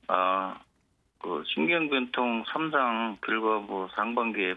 S4: 아, 그 신경변통 삼상 결과 뭐 상반기에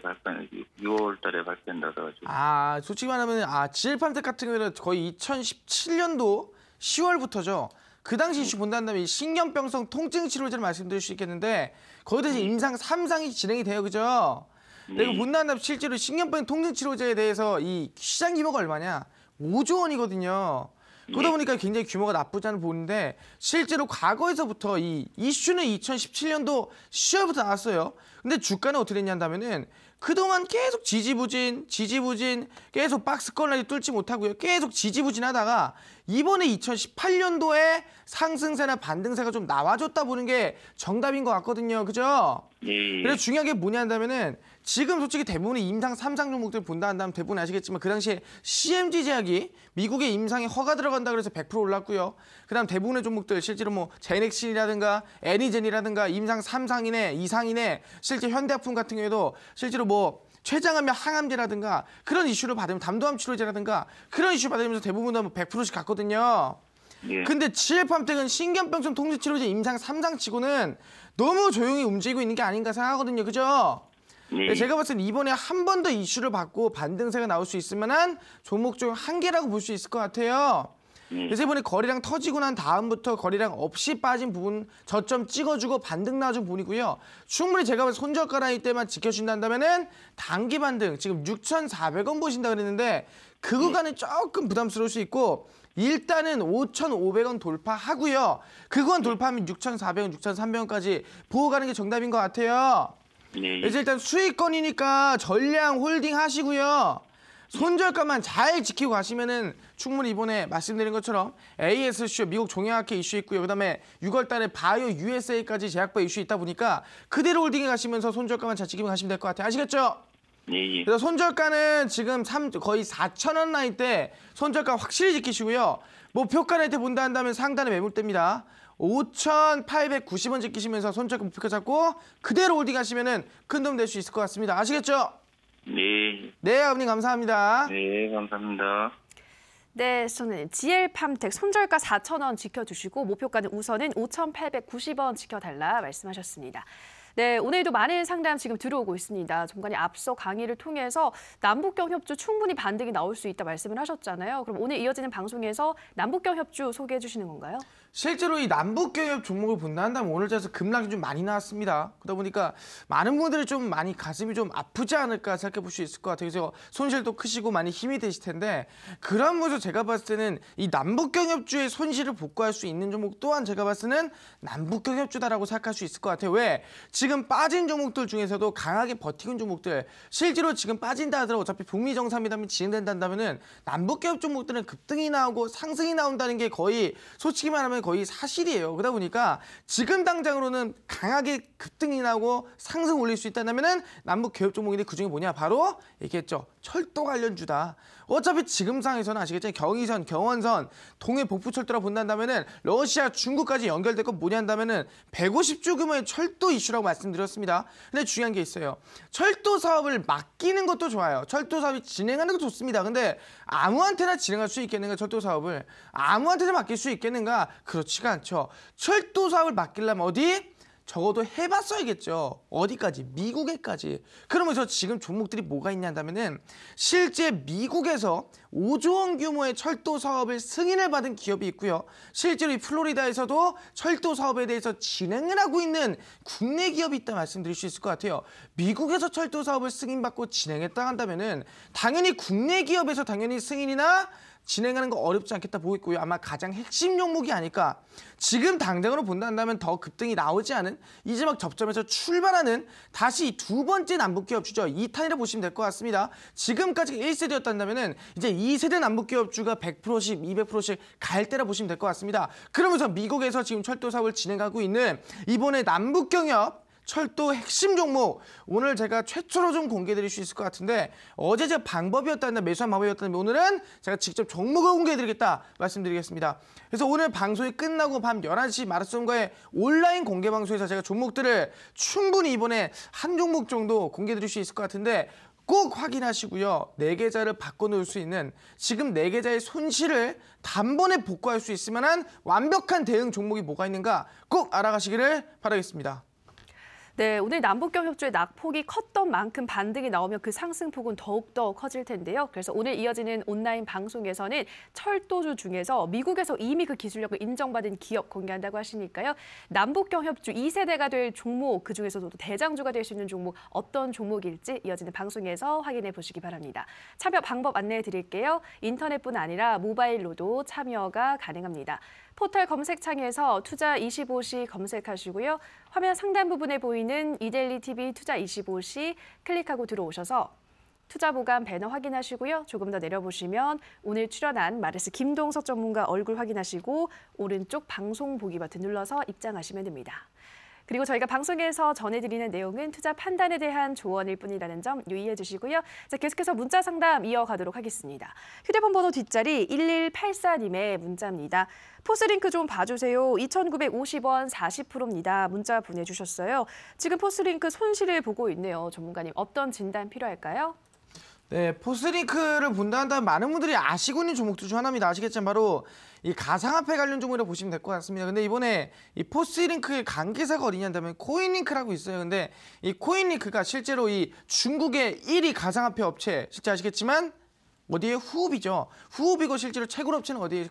S4: 6월 달에 발표한다고 해가지고.
S2: 아, 솔직히 말하면 GL팜텍 같은 경우는 거의 2017년도 10월부터죠. 그 당시 이슈 본다면 이 신경병성 통증 치료제를 말씀드릴 수 있겠는데 거기에 대해서 임상 3상이 진행이 돼요, 그죠? 내가 본다면 실제로 신경병 통증 치료제에 대해서 이 시장 규모가 얼마냐? 5조 원이거든요. 그러다 보니까 굉장히 규모가 나쁘지 않은 부분인데 실제로 과거에서부터 이 이슈는 2017년도 10월부터 나왔어요. 근데 주가는 어떻게 됐냐면은 그동안 계속 지지부진 계속 박스권을 뚫지 못하고요. 계속 지지부진하다가 이번에 2018년도에 상승세나 반등세가 좀 나와줬다 보는 게 정답인 것 같거든요. 그죠?
S4: 예.
S2: 그래서 중요한 게 뭐냐 한다면은 지금 솔직히 대부분의 임상 3상 종목들 본다 한다면 대부분 아시겠지만 그 당시에 CMG 제약이 미국의 임상에 허가 들어간다 그래서 100% 올랐고요. 그다음 대부분의 종목들 실제로 뭐 제넥신이라든가 애니젠이라든가 임상 3상이네 2상이네 실제 현대아품 같은 경우에도 실제로 뭐 췌장암 항암제라든가 그런 이슈를 받으면 담도암 치료제라든가 그런 이슈 받으면서 대부분 다 100%씩 갔거든요.
S4: 예.
S2: 근데 GL팜텍은 신경병성 통제치료제 임상 3상 치고는 너무 조용히 움직이고 있는 게 아닌가 생각하거든요. 그죠?
S4: 예.
S2: 제가 봤을 때 이번에 한 번 더 이슈를 받고 반등세가 나올 수 있을 만한 종목 중 한 개라고 볼 수 있을 것 같아요. 그래서 이번에 거래량 터지고 난 다음부터 거래량 없이 빠진 부분 저점 찍어주고 반등 나와준 부분이고요. 충분히 제가 봤을 때 손절가 라인 때만 지켜준다면은 단기 반등 지금 6,400원 보신다 그랬는데 그 구간은 조금 부담스러울 수 있고 일단은 5,500원 돌파하고요. 그 구간 돌파하면 6,400원, 6,300원까지 보고 가는 게 정답인 것 같아요.
S4: 예.
S2: 그래서 일단 수익권이니까 전량 홀딩 하시고요. 손절가만 잘 지키고 가시면은 충분히 이번에 말씀드린 것처럼 AS쇼 미국 종양학회 이슈 있고요. 그다음에 6월 달에 바이오 USA까지 제약바 이슈 있다 보니까 그대로 홀딩해 가시면서 손절가만 잘 지키면 가시면 될 것 같아요. 아시겠죠?
S4: 예.
S2: 그래서 손절가는 지금 거의 4,000원 라인 때 손절가 확실히 지키시고요. 목표가 라인 때 본다 한다면 상단에 매물대입니다. 5,890원 지키시면서 손절가 목표가 잡고 그대로 홀딩하시면은 큰 도움 될 수 있을 것 같습니다. 아시겠죠?
S4: 네.
S2: 네, 아버님 감사합니다.
S4: 네, 감사합니다.
S1: 네, 저는 GL팜텍 손절가 4,000원 지켜주시고 목표가는 우선은 5,890원 지켜달라 말씀하셨습니다. 네, 오늘도 많은 상담 지금 들어오고 있습니다. 정관이 앞서 강의를 통해서 남북경 협주 충분히 반등이 나올 수 있다 말씀을 하셨잖아요. 그럼 오늘 이어지는 방송에서 남북경 협주 소개해 주시는 건가요?
S2: 실제로 이 남북경협 종목을 본다 한다면 오늘 자에서 급락이 좀 많이 나왔습니다. 그러다 보니까 많은 분들이 좀 많이 가슴이 좀 아프지 않을까 생각해 볼 수 있을 것 같아요. 그래서 손실도 크시고 많이 힘이 드실 텐데 그런 면에서 제가 봤을 때는 이 남북경협주의 손실을 복구할 수 있는 종목 또한 제가 봤을 때는 남북경협주다라고 생각할 수 있을 것 같아요. 왜? 지금 빠진 종목들 중에서도 강하게 버티고 있는 종목들 실제로 지금 빠진다 하더라도 어차피 북미 정상회담이 진행된다면은 남북경협 종목들은 급등이 나오고 상승이 나온다는 게 거의 솔직히 말하면 거의 사실이에요. 그러다 보니까 지금 당장으로는 강하게 급등이 나고 상승 올릴 수 있다면은 남북 교협 종목인데 그 중에 뭐냐? 바로 얘기했죠. 철도 관련주다. 어차피 지금 상황에서는 아시겠죠? 경의선, 경원선, 동해 복부철도라 본다면은 러시아, 중국까지 연결될 건 뭐냐 한다면은 150조 규모의 철도 이슈라고 말씀드렸습니다. 근데 중요한 게 있어요. 철도 사업을 맡기는 것도 좋아요. 철도 사업이 진행하는 것도 좋습니다. 근데 아무한테나 진행할 수 있겠는가? 철도 사업을 아무한테나 맡길 수 있겠는가? 그렇지가 않죠. 철도 사업을 맡기려면 어디? 적어도 해봤어야겠죠. 어디까지? 미국에까지. 그러면서 지금 종목들이 뭐가 있냐 한다면은 실제 미국에서 5조 원 규모의 철도 사업을 승인을 받은 기업이 있고요. 실제로 이 플로리다에서도 철도 사업에 대해서 진행을 하고 있는 국내 기업이 있다 말씀드릴 수 있을 것 같아요. 미국에서 철도 사업을 승인받고 진행했다 한다면은 당연히 국내 기업에서 당연히 승인이나 진행하는 거 어렵지 않겠다 보고 있고요. 아마 가장 핵심 종목이 아닐까. 지금 당장으로 본다면 더 급등이 나오지 않은 이제막 접점에서 출발하는 다시 두 번째 남북기업주죠. 2탄이라 보시면 될 것 같습니다. 지금까지 1세대였다면 이제 2세대 남북기업주가 100%씩 200%씩 갈 때라 보시면 될 것 같습니다. 그러면서 미국에서 지금 철도 사업을 진행하고 있는 이번에 남북경협 철도 핵심 종목 오늘 제가 최초로 좀 공개해드릴 수 있을 것 같은데 어제 제가 방법이었다는데 매수한 방법이었다는데 오늘은 제가 직접 종목을 공개해드리겠다 말씀드리겠습니다. 그래서 오늘 방송이 끝나고 밤 11시 마라톤과의 온라인 공개 방송에서 제가 종목들을 충분히 이번에 한 종목 정도 공개해드릴 수 있을 것 같은데 꼭 확인하시고요. 내 계좌를 바꿔놓을 수 있는 지금 내 계좌의 손실을 단번에 복구할 수 있을 만한 완벽한 대응 종목이 뭐가 있는가 꼭 알아가시기를 바라겠습니다.
S1: 네, 오늘 남북경협주의 낙폭이 컸던 만큼 반등이 나오면 그 상승폭은 더욱더 커질 텐데요. 그래서 오늘 이어지는 온라인 방송에서는 철도주 중에서 미국에서 이미 그 기술력을 인정받은 기업 공개한다고 하시니까요. 남북경협주 2세대가 될 종목, 그중에서도 대장주가 될 수 있는 종목 어떤 종목일지 이어지는 방송에서 확인해 보시기 바랍니다. 참여 방법 안내해 드릴게요. 인터넷뿐 아니라 모바일로도 참여가 가능합니다. 포털 검색창에서 투자25시 검색하시고요. 화면 상단 부분에 보이는 이데일리 TV 투자25시 클릭하고 들어오셔서 투자 보관 배너 확인하시고요. 조금 더 내려보시면 오늘 출연한 마르스 김동석 전문가 얼굴 확인하시고 오른쪽 방송 보기 버튼 눌러서 입장하시면 됩니다. 그리고 저희가 방송에서 전해드리는 내용은 투자 판단에 대한 조언일 뿐이라는 점 유의해 주시고요. 자, 계속해서 문자 상담 이어가도록 하겠습니다. 휴대폰 번호 뒷자리 1184님의 문자입니다. 포스링크 좀 봐주세요. 2,950원 40%입니다. 문자 보내주셨어요. 지금 포스링크 손실을 보고 있네요. 전문가님, 어떤 진단 필요할까요?
S2: 네, 포스링크를 본다 한다면 많은 분들이 아시고 있는 종목들 중 하나입니다. 아시겠지만 바로 이 가상화폐 관련 종목이라고 보시면 될 것 같습니다. 근데 이번에 이 포스링크의 관계사가 어디냐 한다면 코인링크라고 있어요. 근데 이 코인링크가 실제로 이 중국의 1위 가상화폐 업체, 실제 아시겠지만 어디에 후업이죠. 후업이고 실제로 채굴 업체는 어디에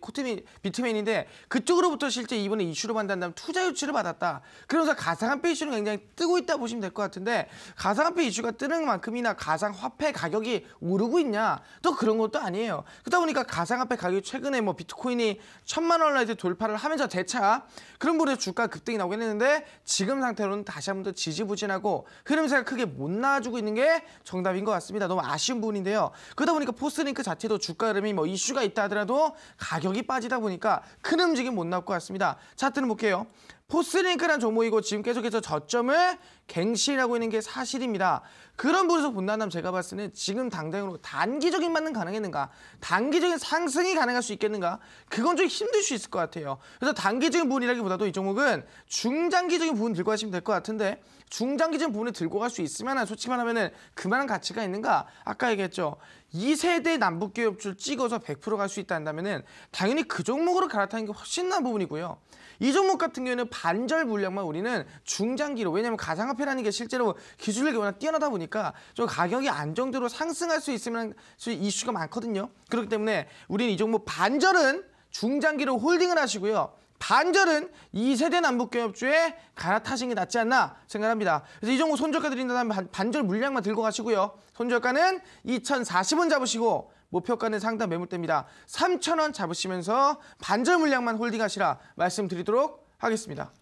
S2: 비트맨인데 그쪽으로부터 실제 이번에 이슈로 받는다면 투자 유치를 받았다. 그러면서 가상화폐 이슈는 굉장히 뜨고 있다 보시면 될 것 같은데 가상화폐 이슈가 뜨는 만큼이나 가상화폐 가격이 오르고 있냐? 또 그런 것도 아니에요. 그러다 보니까 가상화폐 가격이 최근에 뭐 비트코인이 1,000만 원라인 돌파를 하면서 재차 그런 부분에서 주가 급등이 나오긴 했는데 지금 상태로는 다시 한 번 더 지지부진하고 흐름세가 크게 못 나와주고 있는 게 정답인 것 같습니다. 너무 아쉬운 부분인데요. 그러다 보니까 포스링크 자체도 주가 흐름이 뭐 이슈가 있다 하더라도 가격이 빠지다 보니까 큰 움직임 못 나올 것 같습니다. 차트는 볼게요. 포스링크란 종목이고 지금 계속해서 저점을 갱신하고 있는 게 사실입니다. 그런 부분에서 본다면 제가 봤을 때는 지금 당장으로 단기적인 반등 가능했는가? 단기적인 상승이 가능할 수 있겠는가? 그건 좀 힘들 수 있을 것 같아요. 그래서 단기적인 부분이라기보다도 이 종목은 중장기적인 부분 들고 가시면 될 것 같은데 중장기적인 부분을 들고 갈 수 있으면 솔직히 말하면 그만한 가치가 있는가? 아까 얘기했죠. 2세대 남북기업주를 찍어서 100% 갈 수 있다 한다면 당연히 그 종목으로 갈아타는 게 훨씬 나은 부분이고요. 이 종목 같은 경우에는 반절 물량만 우리는 중장기로, 왜냐하면 가상화폐라는 게 실제로 기술력이 워낙 뛰어나다 보니까 좀 가격이 안정적으로 상승할 수 있으면 이슈가 많거든요. 그렇기 때문에 우리는 이 종목 반절은 중장기로 홀딩을 하시고요. 반절은 2세대 남북기업주에 갈아타시는 게 낫지 않나 생각합니다. 그래서 이 종목 손절가 드린다면 반절 물량만 들고 가시고요. 손절가는 2,040원 잡으시고 목표가는 상단 매물대입니다. 3,000원 잡으시면서 반절 물량만 홀딩하시라 말씀드리도록 하겠습니다.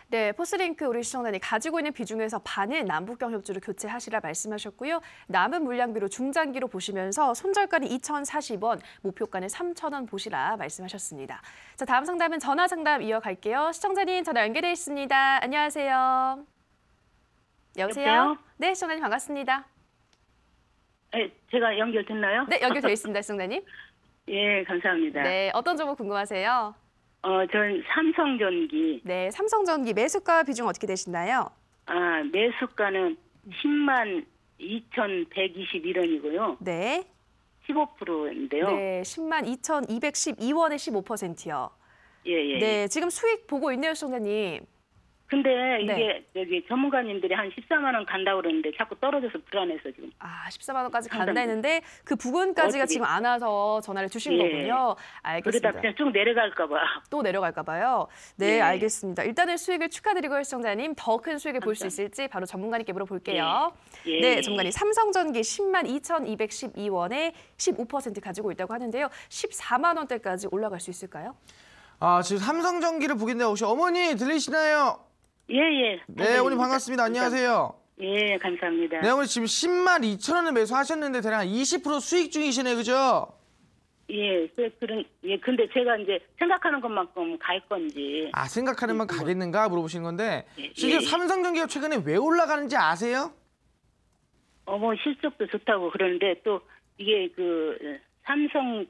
S1: 네, 포스링크 우리 시청자님 가지고 있는 비중에서 반을 남북경협주로 교체하시라 말씀하셨고요. 남은 물량비로 중장기로 보시면서 손절가는 2,040원, 목표가는 3,000원 보시라 말씀하셨습니다. 자, 다음 상담은 전화 상담 이어갈게요. 시청자님 전화 연결돼 있습니다. 안녕하세요. 여보세요?
S5: 여보세요?
S1: 네, 시청자님 반갑습니다.
S5: 네, 제가 연결됐나요?
S1: 네, 연결돼 있습니다, 시청자님.
S5: 예, 감사합니다.
S1: 네, 어떤 종목 궁금하세요?
S5: 저는 삼성전기.
S1: 네, 삼성전기 매수가 비중 어떻게 되시나요?
S5: 매수가는 10만 2,121원이고요.
S1: 네.
S5: 15%인데요.
S1: 네, 10만 2,212원에 15%요.
S5: 예.
S1: 네, 지금 수익 보고 있네요, 시청자님.
S5: 근데
S1: 네.
S5: 이게 여기 전문가님들이 한 14만 원 간다고 그러는데 자꾸 떨어져서 불안해서 지금.
S1: 14만 원까지 간다 했는데 그 부분까지가 지금 안 와서 전화를 주신 거군요. 알겠습니다.
S5: 그러다 그냥 쭉 내려갈까 봐.
S1: 또 내려갈까 봐요. 네,
S5: 네.
S1: 알겠습니다. 일단은 수익을 축하드리고요, 시청자님. 더 큰 수익을 볼 수 있을지 바로 전문가님께 물어볼게요.
S5: 예.
S1: 네, 전문가님. 삼성전기 10만 2,212원에 15% 가지고 있다고 하는데요. 14만 원대까지 올라갈 수 있을까요?
S2: 지금 삼성전기를 보겠는데 혹시 어머니 들리시나요?
S5: 예.
S2: 네, 어머니 반갑습니다. 안녕하세요.
S5: 예, 감사합니다.
S2: 네, 어머니 지금 10만 2천 원에 매수하셨는데 대략 20% 수익 중이시네, 그죠?
S5: 예, 근데 제가 이제 생각하는 것만큼 갈 건지.
S2: 생각하는 만 가겠는가 물어보시는 건데 실제
S5: 예.
S2: 삼성전기가 최근에 왜 올라가는지 아세요?
S5: 뭐 실적도 좋다고 그러는데 또 이게 삼성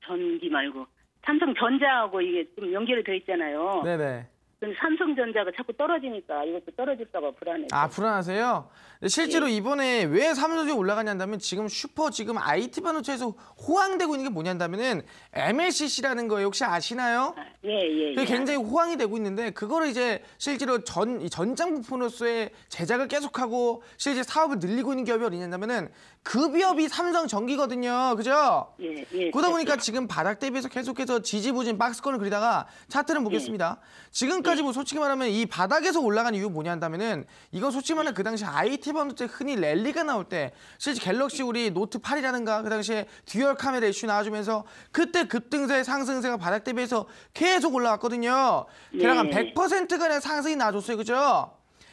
S5: 전기 말고 삼성전자하고 이게 좀 연결이 돼 있잖아요.
S2: 네네.
S5: 근데 삼성전자가 자꾸 떨어지니까 이것도 떨어질까봐 불안해요.
S2: 아, 불안하세요? 실제로 이번에 왜 삼성전자 올라가냐면 지금 지금 IT 반도체에서 호황되고 있는 게 뭐냐면은 MLCC라는 거예요. 혹시 아시나요?
S5: 예.
S2: 그게 굉장히 호황이 되고 있는데 그거를 이제 실제로 전장 부품으로서의 제작을 계속하고 실제 사업을 늘리고 있는 기업이 어디냐면은 그 기업이 삼성전기거든요. 그죠?
S5: 예.
S2: 그러다 보니까 지금 바닥 대비해서 계속해서 지지부진 박스권을 그리다가 차트를 보겠습니다. 지금까지 뭐 솔직히 말하면 이 바닥에서 올라간 이유 뭐냐 한다면은 이건 솔직히 말하면 그 당시 IT 반도체 흔히 랠리가 나올 때 실제 갤럭시 우리 노트 8이라든가 그 당시에 듀얼 카메라 이슈 나와주면서 그때 급등세 상승세가 바닥 대비해서 계속 올라갔거든요. 대략 한 100%가량 상승이 나와줬어요. 그죠?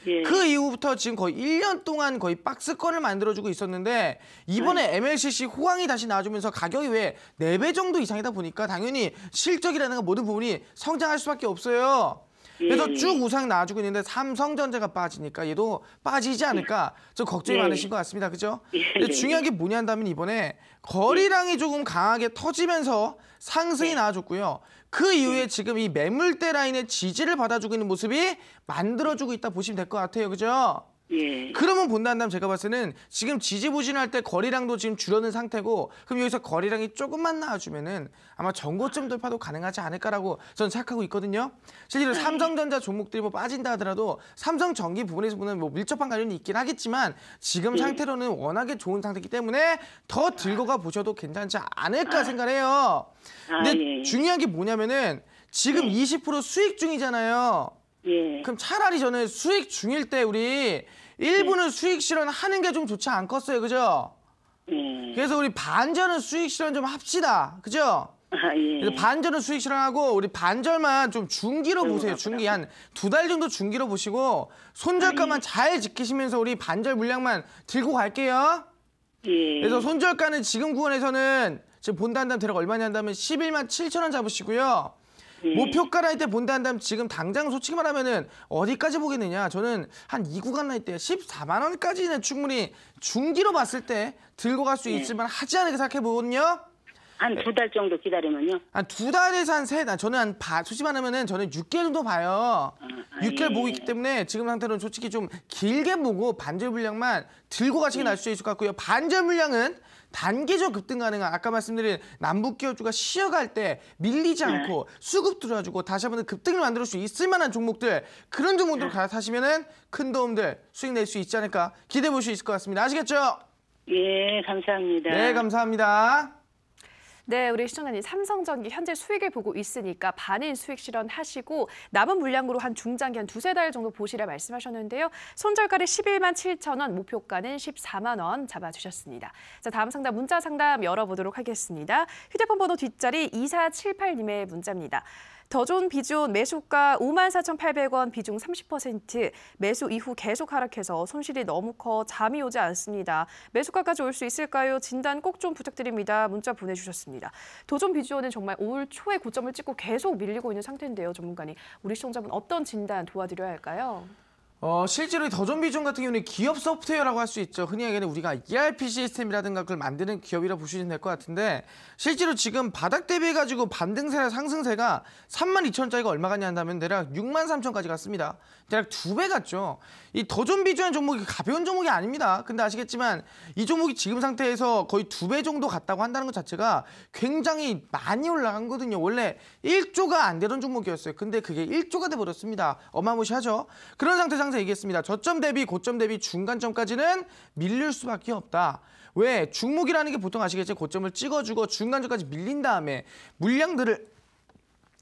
S5: 예.
S2: 그 이후부터 지금 거의 1년 동안 거의 박스권을 만들어주고 있었는데 이번에 MLCC 호황이 다시 나와주면서 가격이 왜 4배 정도 이상이다 보니까 당연히 실적이라는 모든 부분이 성장할 수밖에 없어요. 그래서 쭉 우상 나와주고 있는데 삼성전자가 빠지니까 얘도 빠지지 않을까 좀 걱정이 많으신 것 같습니다. 그죠? 근데 중요한 게 뭐냐 한다면 이번에 거래량이 조금 강하게 터지면서 상승이 나와줬고요. 그 이후에 지금 이 매물대 라인의 지지를 받아주고 있는 모습이 만들어주고 있다 보시면 될 것 같아요. 그죠?
S5: 예.
S2: 그러면 본다면 제가 봤을 때는 지금 지지부진할 때 거래량도 지금 줄어든 상태고 그럼 여기서 거래량이 조금만 나와주면은 아마 전고점 돌파도 가능하지 않을까라고 저는 생각하고 있거든요. 실제로 삼성전자 종목들이 뭐 빠진다 하더라도 삼성전기 부분에서 보면 뭐 밀접한 관련이 있긴 하겠지만 지금 상태로는 워낙에 좋은 상태이기 때문에 더 들고 가 보셔도 괜찮지 않을까 생각해요. 근데 중요한 게 뭐냐면은 지금 20% 수익 중이잖아요.
S5: 예.
S2: 그럼 차라리 저는 수익 중일 때 우리 일부는 수익 실현하는 게 좀 좋지 않겠어요, 그죠?
S5: 예.
S2: 그래서 우리 반절은 수익 실현 좀 합시다, 그죠?
S5: 예.
S2: 그래서 반절은 수익 실현하고 우리 반절만 좀 중기로 보세요. 중기 한 2달 정도 중기로 보시고 손절가만 잘 지키시면서 우리 반절 물량만 들고 갈게요.
S5: 예.
S2: 그래서 손절가는 지금 구간에서는 지금 본다 한다면 대략 얼마냐 한다면 11만 7천 원 잡으시고요. 목표가 라인 때 본다 한다면 지금 당장 솔직히 말하면은 어디까지 보겠느냐. 저는 한 이 구간 라인 때 14만 원까지는 충분히 중기로 봤을 때 들고 갈 수 있을만 하지 않을까 생각해 보거든요.
S5: 한 2달 정도 기다리면요?
S2: 한 2달에서 한 저는 솔직히 말하면은 저는 6개월 정도 봐요. 6개월 보고 있기 때문에 지금 상태로는 솔직히 좀 길게 보고 반절 물량만 들고 가시게 날 수 있을 것 같고요. 반절 물량은 단기적 급등 가능한 아까 말씀드린 남북 기업주가 쉬어갈 때 밀리지 않고 수급 들어가지고 다시 한번 급등을 만들 수 있을 만한 종목들 그런 종목들 갈아타시면은 큰 도움들 수익 낼 수 있지 않을까 기대해 볼 수 있을 것 같습니다. 아시겠죠?
S5: 예, 감사합니다.
S2: 네, 감사합니다.
S1: 네, 우리 시청자님 삼성전기 현재 수익을 보고 있으니까 반인 수익 실현하시고 남은 물량으로 한 중장기 한 2-3달 정도 보시라 말씀하셨는데요. 손절가를 11만 7천 원, 목표가는 14만 원 잡아주셨습니다. 자, 다음 상담 문자 상담 열어보도록 하겠습니다. 휴대폰 번호 뒷자리 2478님의 문자입니다. 더존 비존 매수가 54,800원 비중 30% 매수 이후 계속 하락해서 손실이 너무 커 잠이 오지 않습니다. 매수가까지 올 수 있을까요? 진단 꼭 좀 부탁드립니다. 문자 보내주셨습니다. 더존 비존은 정말 올 초에 고점을 찍고 계속 밀리고 있는 상태인데요. 전문가님, 우리 시청자분 어떤 진단 도와드려야 할까요?
S2: 실제로 더존 비존 같은 경우는 기업 소프트웨어라고 할 수 있죠. 흔히 얘기하는 우리가 ERP 시스템이라든가 그걸 만드는 기업이라 보시면 될 것 같은데 실제로 지금 바닥 대비해가지고 반등세나 상승세가 32,000원짜리가 얼마 갔냐 한다면 대략 63,000원까지 갔습니다. 대략 2배 갔죠. 이 더존 비존 종목이 가벼운 종목이 아닙니다. 근데 아시겠지만 이 종목이 지금 상태에서 거의 2배 정도 갔다고 한다는 것 자체가 굉장히 많이 올라간 거거든요. 원래 1조가 안 되던 종목이었어요. 근데 그게 1조가 돼버렸습니다. 어마무시하죠. 그런 상태에서 얘기했습니다. 저점 대비 고점 대비 중간점까지는 밀릴 수밖에 없다. 왜? 중목이라는 게 보통 아시겠죠? 고점을 찍어주고 중간점까지 밀린 다음에 물량들을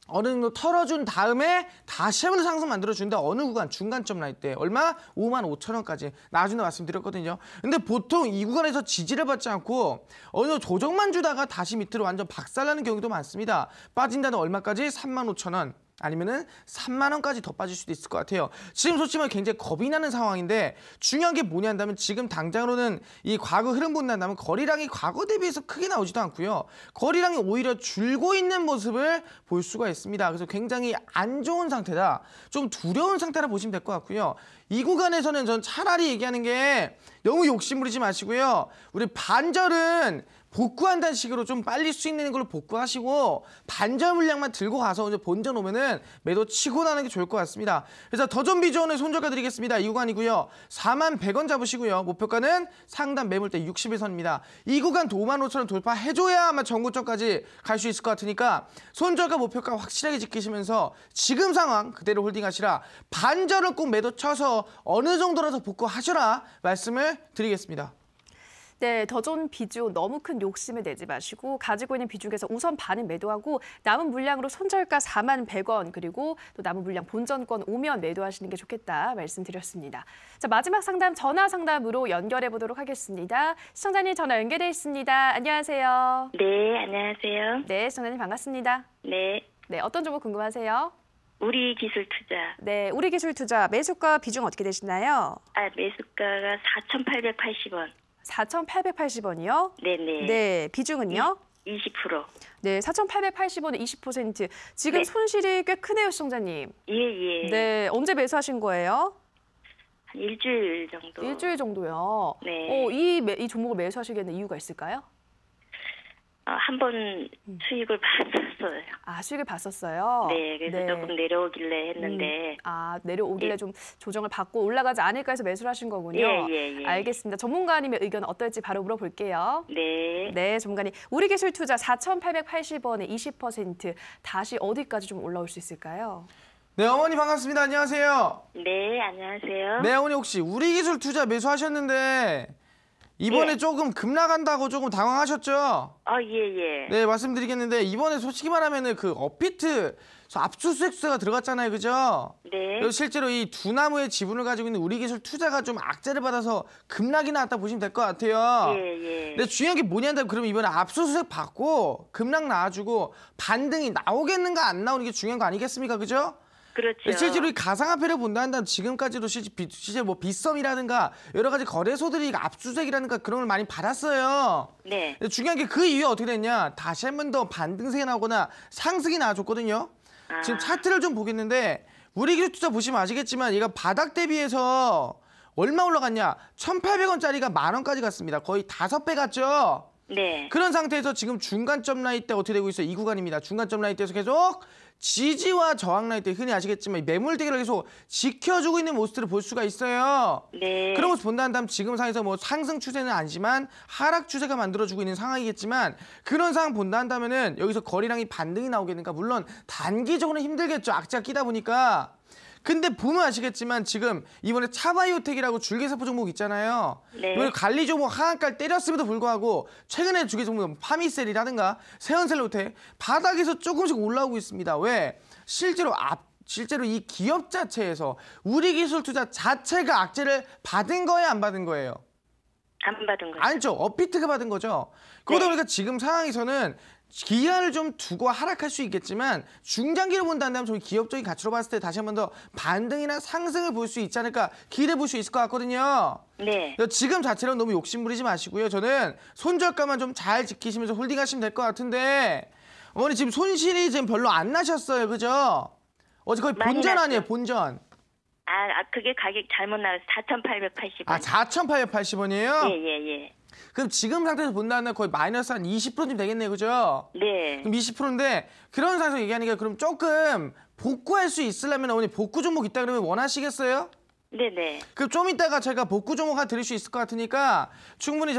S2: 어느 정도 털어준 다음에 다시 한번 상승 만들어주는데 어느 구간 중간점 라인 때 얼마? 55,000원까지 나중에 말씀드렸거든요. 근데 보통 이 구간에서 지지를 받지 않고 어느 정도 조정만 주다가 다시 밑으로 완전 박살나는 경우도 많습니다. 빠진다는 얼마까지? 35,000원. 아니면은 3만 원까지 더 빠질 수도 있을 것 같아요. 지금 솔직히 말하면 굉장히 겁이 나는 상황인데 중요한 게 뭐냐 한다면 지금 당장으로는 이 과거 흐름 본다면 거래량이 과거 대비해서 크게 나오지도 않고요. 거래량이 오히려 줄고 있는 모습을 볼 수가 있습니다. 그래서 굉장히 안 좋은 상태다. 좀 두려운 상태라 보시면 될 것 같고요. 이 구간에서는 전 차라리 얘기하는 게 너무 욕심부리지 마시고요. 우리 반절은 복구한다는 식으로 좀 빨리 수익 내는 걸로 복구하시고 반절 물량만 들고 가서 이제 본전 오면은 매도 치고 나는 게 좋을 것 같습니다. 그래서 더존 비전을 손절가 드리겠습니다. 이 구간이고요. 41,100원 잡으시고요. 목표가는 상단 매물대 60일선입니다. 이 구간 55,000원 돌파해줘야 아마 전고점까지 갈 수 있을 것 같으니까 손절가 목표가 확실하게 지키시면서 지금 상황 그대로 홀딩하시라. 반절은 꼭 매도 쳐서 어느 정도라도 복구하셔라 말씀을 드리겠습니다.
S1: 네, 더존 비중 너무 큰 욕심을 내지 마시고 가지고 있는 비중에서 우선 반은 매도하고 남은 물량으로 손절가 41,100원 그리고 또 남은 물량 본전권 오면 매도하시는 게 좋겠다 말씀드렸습니다. 자, 마지막 상담 전화 상담으로 연결해 보도록 하겠습니다. 시청자님 전화 연결돼 있습니다. 안녕하세요.
S6: 네, 안녕하세요.
S1: 네, 시청자님 반갑습니다.
S6: 네,
S1: 네, 어떤 정보 궁금하세요?
S6: 우리 기술 투자.
S1: 네, 우리 기술 투자 매수가 비중 어떻게 되시나요?
S6: 매수가가 4,880원.
S1: 4,880원이요?
S6: 네네.
S1: 네, 비중은요?
S6: 20%.
S1: 네, 4,880원에 20%. 지금
S6: 네.
S1: 손실이 꽤 크네요, 시청자님.
S6: 예.
S1: 네, 언제 매수하신 거예요?
S6: 한 일주일 정도.
S1: 일주일 정도요.
S6: 네.
S1: 이 종목을 매수하시게 된 이유가 있을까요?
S6: 한 번 수익을 봤었어요.
S1: 아, 수익을 봤었어요?
S6: 네, 그래서 조금 내려오길래 했는데.
S1: 내려오길래
S6: 예.
S1: 좀 조정을 받고 올라가지 않을까 해서 매수를 하신 거군요.
S6: 예.
S1: 알겠습니다. 전문가님의 의견 어떨지 바로 물어볼게요.
S6: 네.
S1: 네, 전문가님. 우리 기술 투자 4,880원에 20% 다시 어디까지 좀 올라올 수 있을까요?
S2: 네, 어머니 반갑습니다. 안녕하세요.
S6: 네, 안녕하세요.
S2: 네, 어머니 혹시 우리 기술 투자 매수하셨는데 이번에
S6: 예.
S2: 조금 급락한다고 조금 당황하셨죠?
S6: 예.
S2: 네, 말씀드리겠는데 이번에 솔직히 말하면은 그 업비트 압수수색 수사가 들어갔잖아요, 그죠?
S6: 네.
S2: 그래서 실제로 이 두 나무의 지분을 가지고 있는 우리 기술 투자가 좀 악재를 받아서 급락이 나왔다 보시면 될 것 같아요.
S6: 예.
S2: 근데 중요한 게 뭐냐면 그러면 이번에 압수수색 받고 급락 나와주고 반등이 나오겠는가 안 나오는 게 중요한 거 아니겠습니까, 그죠?
S6: 그렇죠.
S2: 실제로 이 가상화폐를 본다면 지금까지도 실제 뭐 빗썸이라든가 여러 가지 거래소들이 압수수색이라든가 그런 걸 많이 받았어요.
S6: 네.
S2: 근데 중요한 게 그 이후에 어떻게 됐냐? 다시 한 번 더 반등세가 나오거나 상승이 나와줬거든요. 지금 차트를 좀 보겠는데 우리 기술 투자 보시면 아시겠지만 얘가 바닥 대비해서 얼마 올라갔냐? 1,800원짜리가 10,000원까지 갔습니다. 거의 5배 갔죠?
S6: 네.
S2: 그런 상태에서 지금 중간점 라인 때 어떻게 되고 있어요? 이 구간입니다. 중간점 라인 때에서 계속 지지와 저항 라인 때 흔히 아시겠지만 매물 대결을 계속 지켜주고 있는 모습들을 볼 수가 있어요.
S6: 네.
S2: 그런 모습 본다면 지금 상황에서 뭐 상승 추세는 아니지만 하락 추세가 만들어주고 있는 상황이겠지만 그런 상황 본다 한다면은 여기서 거래량이 반등이 나오겠는가? 물론 단기적으로는 힘들겠죠. 악재가 끼다 보니까. 근데 보면 아시겠지만 지금 이번에 차바이오텍이라고 줄기세포 종목 있잖아요.
S6: 네.
S2: 이번에 관리 종목 하한가를 때렸음에도 불구하고 최근에 주기 종목 파미셀이라든가 세연셀로텍 바닥에서 조금씩 올라오고 있습니다. 왜? 실제로 이 기업 자체에서 우리 기술 투자 자체가 악재를 받은 거예요, 안 받은 거예요?
S6: 안 받은 거죠.
S2: 아니죠. 업비트가 받은 거죠. 그러다 보니까 지금 상황에서는 기간을 좀 두고 하락할 수 있겠지만 중장기로 본다면 저희 기업적인 가치로 봤을 때 다시 한 번 더 반등이나 상승을 볼 수 있지 않을까 기대해 볼 수 있을 것 같거든요.
S6: 네.
S2: 지금 자체로 너무 욕심 부리지 마시고요. 저는 손절가만 좀 잘 지키시면서 홀딩하시면 될 것 같은데 어머니 지금 손실이 지금 별로 안 나셨어요. 그죠? 어제 거의
S6: 많이
S2: 본전
S6: 났죠.
S2: 아니에요. 본전.
S6: 그게 가격 잘못 나와서 4,880원.
S2: 4,880원이에요?
S6: 예.
S2: 그럼 지금 상태에서 본다면 거의 마이너스 한 20%쯤 되겠네요. 그죠?
S6: 네.
S2: 그럼 20%인데 그런 상황에서 얘기하는 게 그럼 조금 복구할 수 있으려면 어머니 복구 종목 있다 그러면 원하시겠어요?
S6: 네네.
S2: 그럼 좀 이따가 제가 복구 종목 하나 드릴 수 있을 것 같으니까 충분히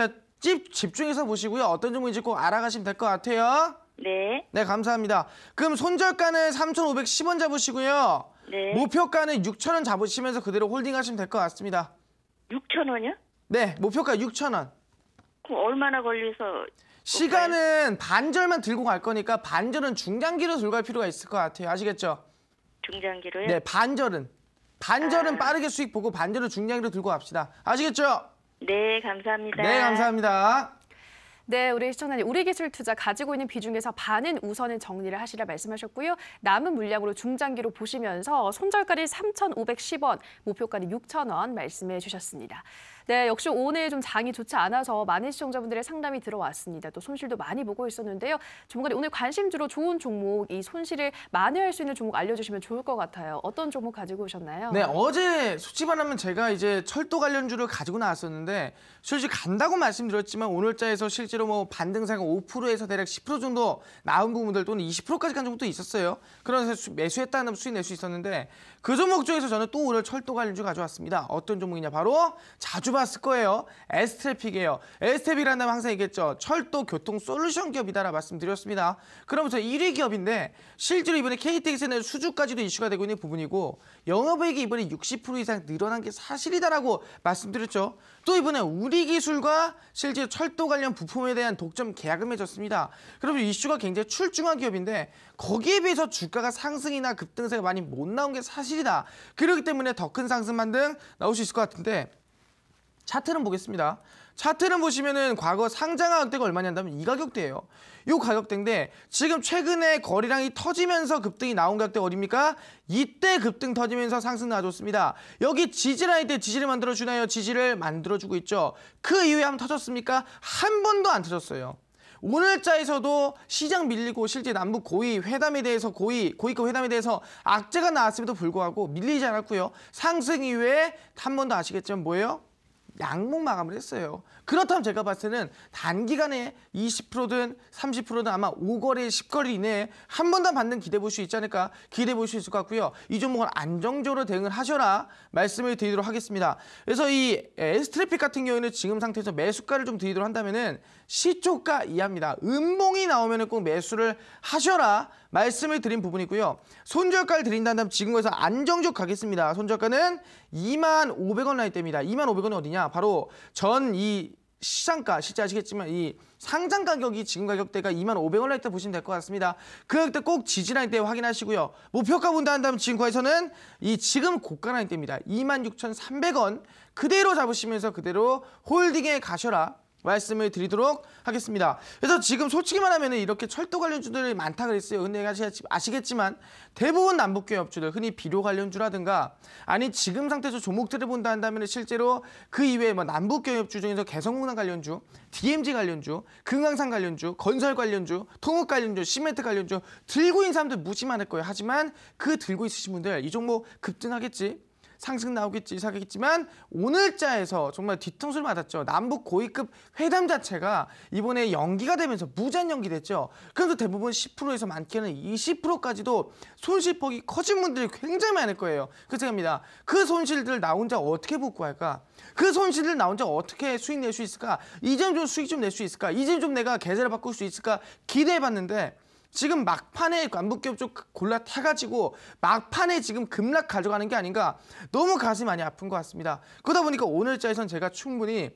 S2: 집중해서 보시고요. 어떤 종목인지 꼭 알아가시면 될 것 같아요.
S6: 네.
S2: 네, 감사합니다. 그럼 손절가는 3,510원 잡으시고요.
S6: 네.
S2: 목표가는 6,000원 잡으시면서 그대로 홀딩하시면 될 것 같습니다.
S6: 6,000원이요?
S2: 네, 목표가 6,000원.
S6: 그럼 얼마나 걸려서?
S2: 시간은 반절만 들고 갈 거니까 반절은 중장기로 들고 갈 필요가 있을 것 같아요. 아시겠죠?
S6: 중장기로요?
S2: 네, 반절은 빠르게 수익 보고 반절은 중장기로 들고 갑시다. 아시겠죠?
S6: 네, 감사합니다.
S2: 네, 감사합니다.
S1: 네, 우리 시청자님, 우리 기술 투자 가지고 있는 비중에서 반은 우선은 정리를 하시라 말씀하셨고요. 남은 물량으로 중장기로 보시면서 손절가를 3,510원, 목표가는 6,000원 말씀해 주셨습니다. 네, 네, 역시 오늘 좀 장이 좋지 않아서 많은 시청자분들의 상담이 들어왔습니다. 또 손실도 많이 보고 있었는데요. 전문가님, 오늘 관심주로 좋은 종목, 이 손실을 만회할 수 있는 종목 알려주시면 좋을 것 같아요. 어떤 종목 가지고 오셨나요?
S2: 네, 어제 솔직히 말하면 제가 이제 철도 관련주를 가지고 나왔었는데 솔직히 간다고 말씀드렸지만 오늘자에서 실제로 뭐 반등세가 5%에서 대략 10% 정도 나온 부분들 또는 20%까지 간 종목도 있었어요. 그래서 매수했다는 수익 낼 수 있었는데 그 종목 중에서 저는 또 오늘 철도 관련주 가져왔습니다. 어떤 종목이냐, 바로 자주 봤을 거예요. S트래픽이에요. S트래픽이라는 다면 항상 얘기했죠. 철도 교통 솔루션 기업이다라고 말씀드렸습니다. 그러면서 1위 기업인데 실제로 이번에 KTX는 수주까지도 이슈가 되고 있는 부분이고 영업이익이 이번에 60% 이상 늘어난 게 사실이다라고 말씀드렸죠. 또 이번에 우리기술과 실제 철도 관련 부품에 대한 독점 계약을 맺었습니다. 그러면 이슈가 굉장히 출중한 기업인데 거기에 비해서 주가가 상승이나 급등세가 많이 못 나온 게 사실이다. 그렇기 때문에 더 큰 상승 반등 나올 수 있을 것 같은데 차트는 보겠습니다. 차트는 보시면은 과거 상장 가격대가 얼마냐면 이 가격대예요. 이 가격대인데 지금 최근에 거래량이 터지면서 급등이 나온 가격대 어딥니까? 이때 급등 터지면서 상승 나와줬습니다. 여기 지지라인 때 지지를 만들어주나요? 지지를 만들어주고 있죠. 그 이후에 한번 터졌습니까? 한 번도 안 터졌어요. 오늘자에서도 시장 밀리고 실제 남북 고위 회담에 대해서 고위급 회담에 대해서 악재가 나왔음에도 불구하고 밀리지 않았고요. 상승 이후에 한 번 더 아시겠지만 뭐예요? 양봉 마감을 했어요. 그렇다면 제가 봤을 때는 단기간에 20%든 30%든 아마 5거래, 10거래 이내에 한 번 더 받는 기대해 볼 수 있지 않을까 기대해 볼 수 있을 것 같고요. 이 종목은 안정적으로 대응을 하셔라 말씀을 드리도록 하겠습니다. 그래서 이 S트래픽 같은 경우에는 지금 상태에서 매수가를 좀 드리도록 한다면은 시초가 이하입니다. 음봉이 나오면은 꼭 매수를 하셔라 말씀을 드린 부분이고요. 손절가를 드린다면 지금 거기서 안정적 가겠습니다. 손절가는 25,500원 라인대입니다. 25,500원이 어디냐? 바로 전 이 시장가, 실제 아시겠지만 이 상장 가격이 지금 가격대가 25,500원 라인대 보시면 될 것 같습니다. 그 가격대 꼭 지지 라인대 확인하시고요. 목표가 본다 한다면 지금 거에서는 이 지금 고가 라인대입니다. 26,300원 그대로 잡으시면서 그대로 홀딩에 가셔라 말씀을 드리도록 하겠습니다. 그래서 지금 솔직히 말하면 이렇게 철도 관련주들이 많다 그랬어요. 근데 아시겠지만 대부분 남북기업주들, 흔히 비료 관련주라든가 아니 지금 상태에서 종목들을 본다 한다면 실제로 그 이외에 뭐 남북기업주 중에서 개성공단 관련주, DMG 관련주, 금강산 관련주, 건설 관련주, 통욱 관련주, 시멘트 관련주 들고 있는 사람들 무지 많을 거예요. 하지만 그 들고 있으신 분들 이 종목 급등하겠지? 상승 나오겠지 사겠지만 오늘자에서 정말 뒤통수를 맞았죠. 남북 고위급 회담 자체가 이번에 연기가 되면서 무단 연기됐죠. 그래서 대부분 10%에서 많게는 20%까지도 손실폭이 커진 분들이 굉장히 많을 거예요. 그래서 생각합니다. 그 손실들 나 혼자 어떻게 복구할까? 그 손실을 나 혼자 어떻게 수익 낼 수 있을까? 이제는 좀 수익 좀 낼 수 있을까? 이제는 좀 내가 계좌를 바꿀 수 있을까? 기대해봤는데 지금 막판에 남북기업 쪽 골라타가지고 막판에 지금 급락 가져가는 게 아닌가 너무 가슴이 많이 아픈 것 같습니다. 그러다 보니까 오늘자에선 제가 충분히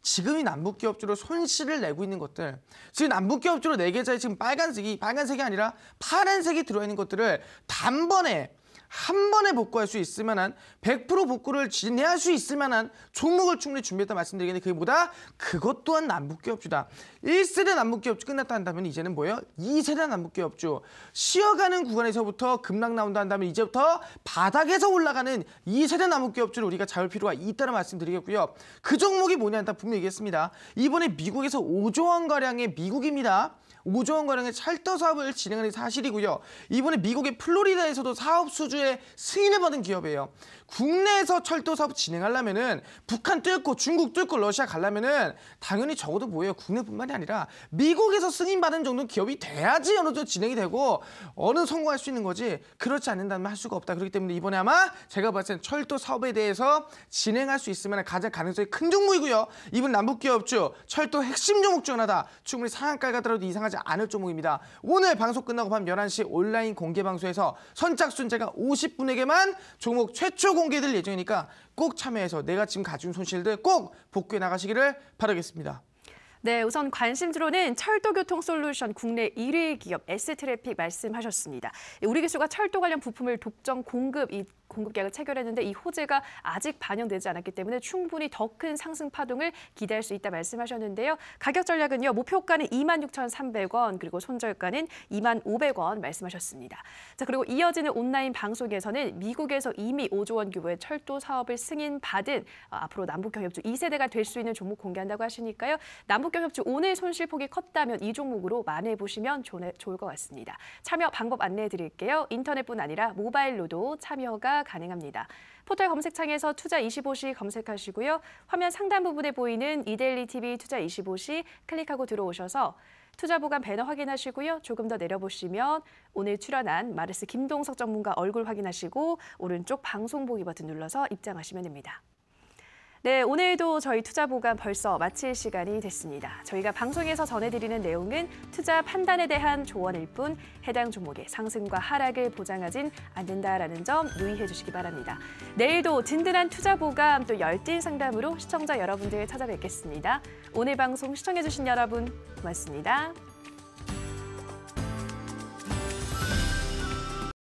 S2: 지금 이 남북기업주로 손실을 내고 있는 것들 지금 남북기업주로 4계좌에 지금 빨간색이 아니라 파란색이 들어있는 것들을 단번에 한 번에 복구할 수 있을 만한 100% 복구를 진행할 수 있을 만한 종목을 충분히 준비했다 말씀드리겠는데 그보다 그것 또한 남북기업주다. 1세대 남북기업주 끝났다 한다면 이제는 뭐예요? 2세대 남북기업주. 쉬어가는 구간에서부터 급락 나온다 한다면 이제부터 바닥에서 올라가는 2세대 남북기업주를 우리가 잡을 필요가 있다는 말씀드리겠고요. 그 종목이 뭐냐는 다 분명히 얘기했습니다. 이번에 미국에서 5조 원가량의 미국입니다. 5조 원가량의 철도 사업을 진행하는 사실이고요. 이번에 미국의 플로리다에서도 사업 수주에 승인을 받은 기업이에요. 국내에서 철도 사업 진행하려면은 북한 뚫고 중국 뚫고 러시아 가려면은 당연히 적어도 뭐예요? 국내뿐만이 아니라 미국에서 승인받은 정도 기업이 돼야지 어느 정도 진행이 되고 어느 성공할 수 있는 거지. 그렇지 않는다면 할 수가 없다. 그렇기 때문에 이번에 아마 제가 봤을 때는 철도 사업에 대해서 진행할 수 있을 만한 가장 가능성이 큰 종목이고요. 이번 남북기업주 철도 핵심 종목 중 하나다. 충분히 상한가에 가더라도 이상하지 않을 종목입니다. 오늘 방송 끝나고 밤 11시 온라인 공개 방송에서 선착순 제가 50분에게만 종목 최초 공개될 예정이니까 꼭 참여해서 내가 지금 가진 손실들 꼭 복구해 나가시기를 바라겠습니다.
S1: 네, 우선 관심주로는 철도교통 솔루션 국내 1위 기업 S트래픽 말씀하셨습니다. 우리기술과 철도 관련 부품을 독점 공급 공급 계약을 체결했는데 이 호재가 아직 반영되지 않았기 때문에 충분히 더 큰 상승 파동을 기대할 수 있다 말씀하셨는데요. 가격 전략은요. 목표가는 26,300원 그리고 손절가는 25,500원 말씀하셨습니다. 자, 그리고 이어지는 온라인 방송에서는 미국에서 이미 5조 원 규모의 철도 사업을 승인받은 앞으로 남북경협주 2세대가 될 수 있는 종목 공개한다고 하시니까요. 남북경협주 오늘 손실폭이 컸다면 이 종목으로 만회해 보시면 좋을 것 같습니다. 참여 방법 안내해 드릴게요. 인터넷뿐 아니라 모바일로도 참여가 가능합니다. 포털 검색창에서 투자25시 검색하시고요. 화면 상단 부분에 보이는 이데일리 TV 투자25시 클릭하고 들어오셔서 투자보관 배너 확인하시고요. 조금 더 내려보시면 오늘 출연한 마르스 김동석 전문가 얼굴 확인하시고 오른쪽 방송 보기 버튼 눌러서 입장하시면 됩니다. 네, 오늘도 저희 투자보관 벌써 마칠 시간이 됐습니다. 저희가 방송에서 전해드리는 내용은 투자 판단에 대한 조언일 뿐 해당 종목의 상승과 하락을 보장하진 않는다라는 점 유의해 주시기 바랍니다. 내일도 든든한 투자보감 또 열띤 상담으로 시청자 여러분들 찾아뵙겠습니다. 오늘 방송 시청해 주신 여러분 고맙습니다.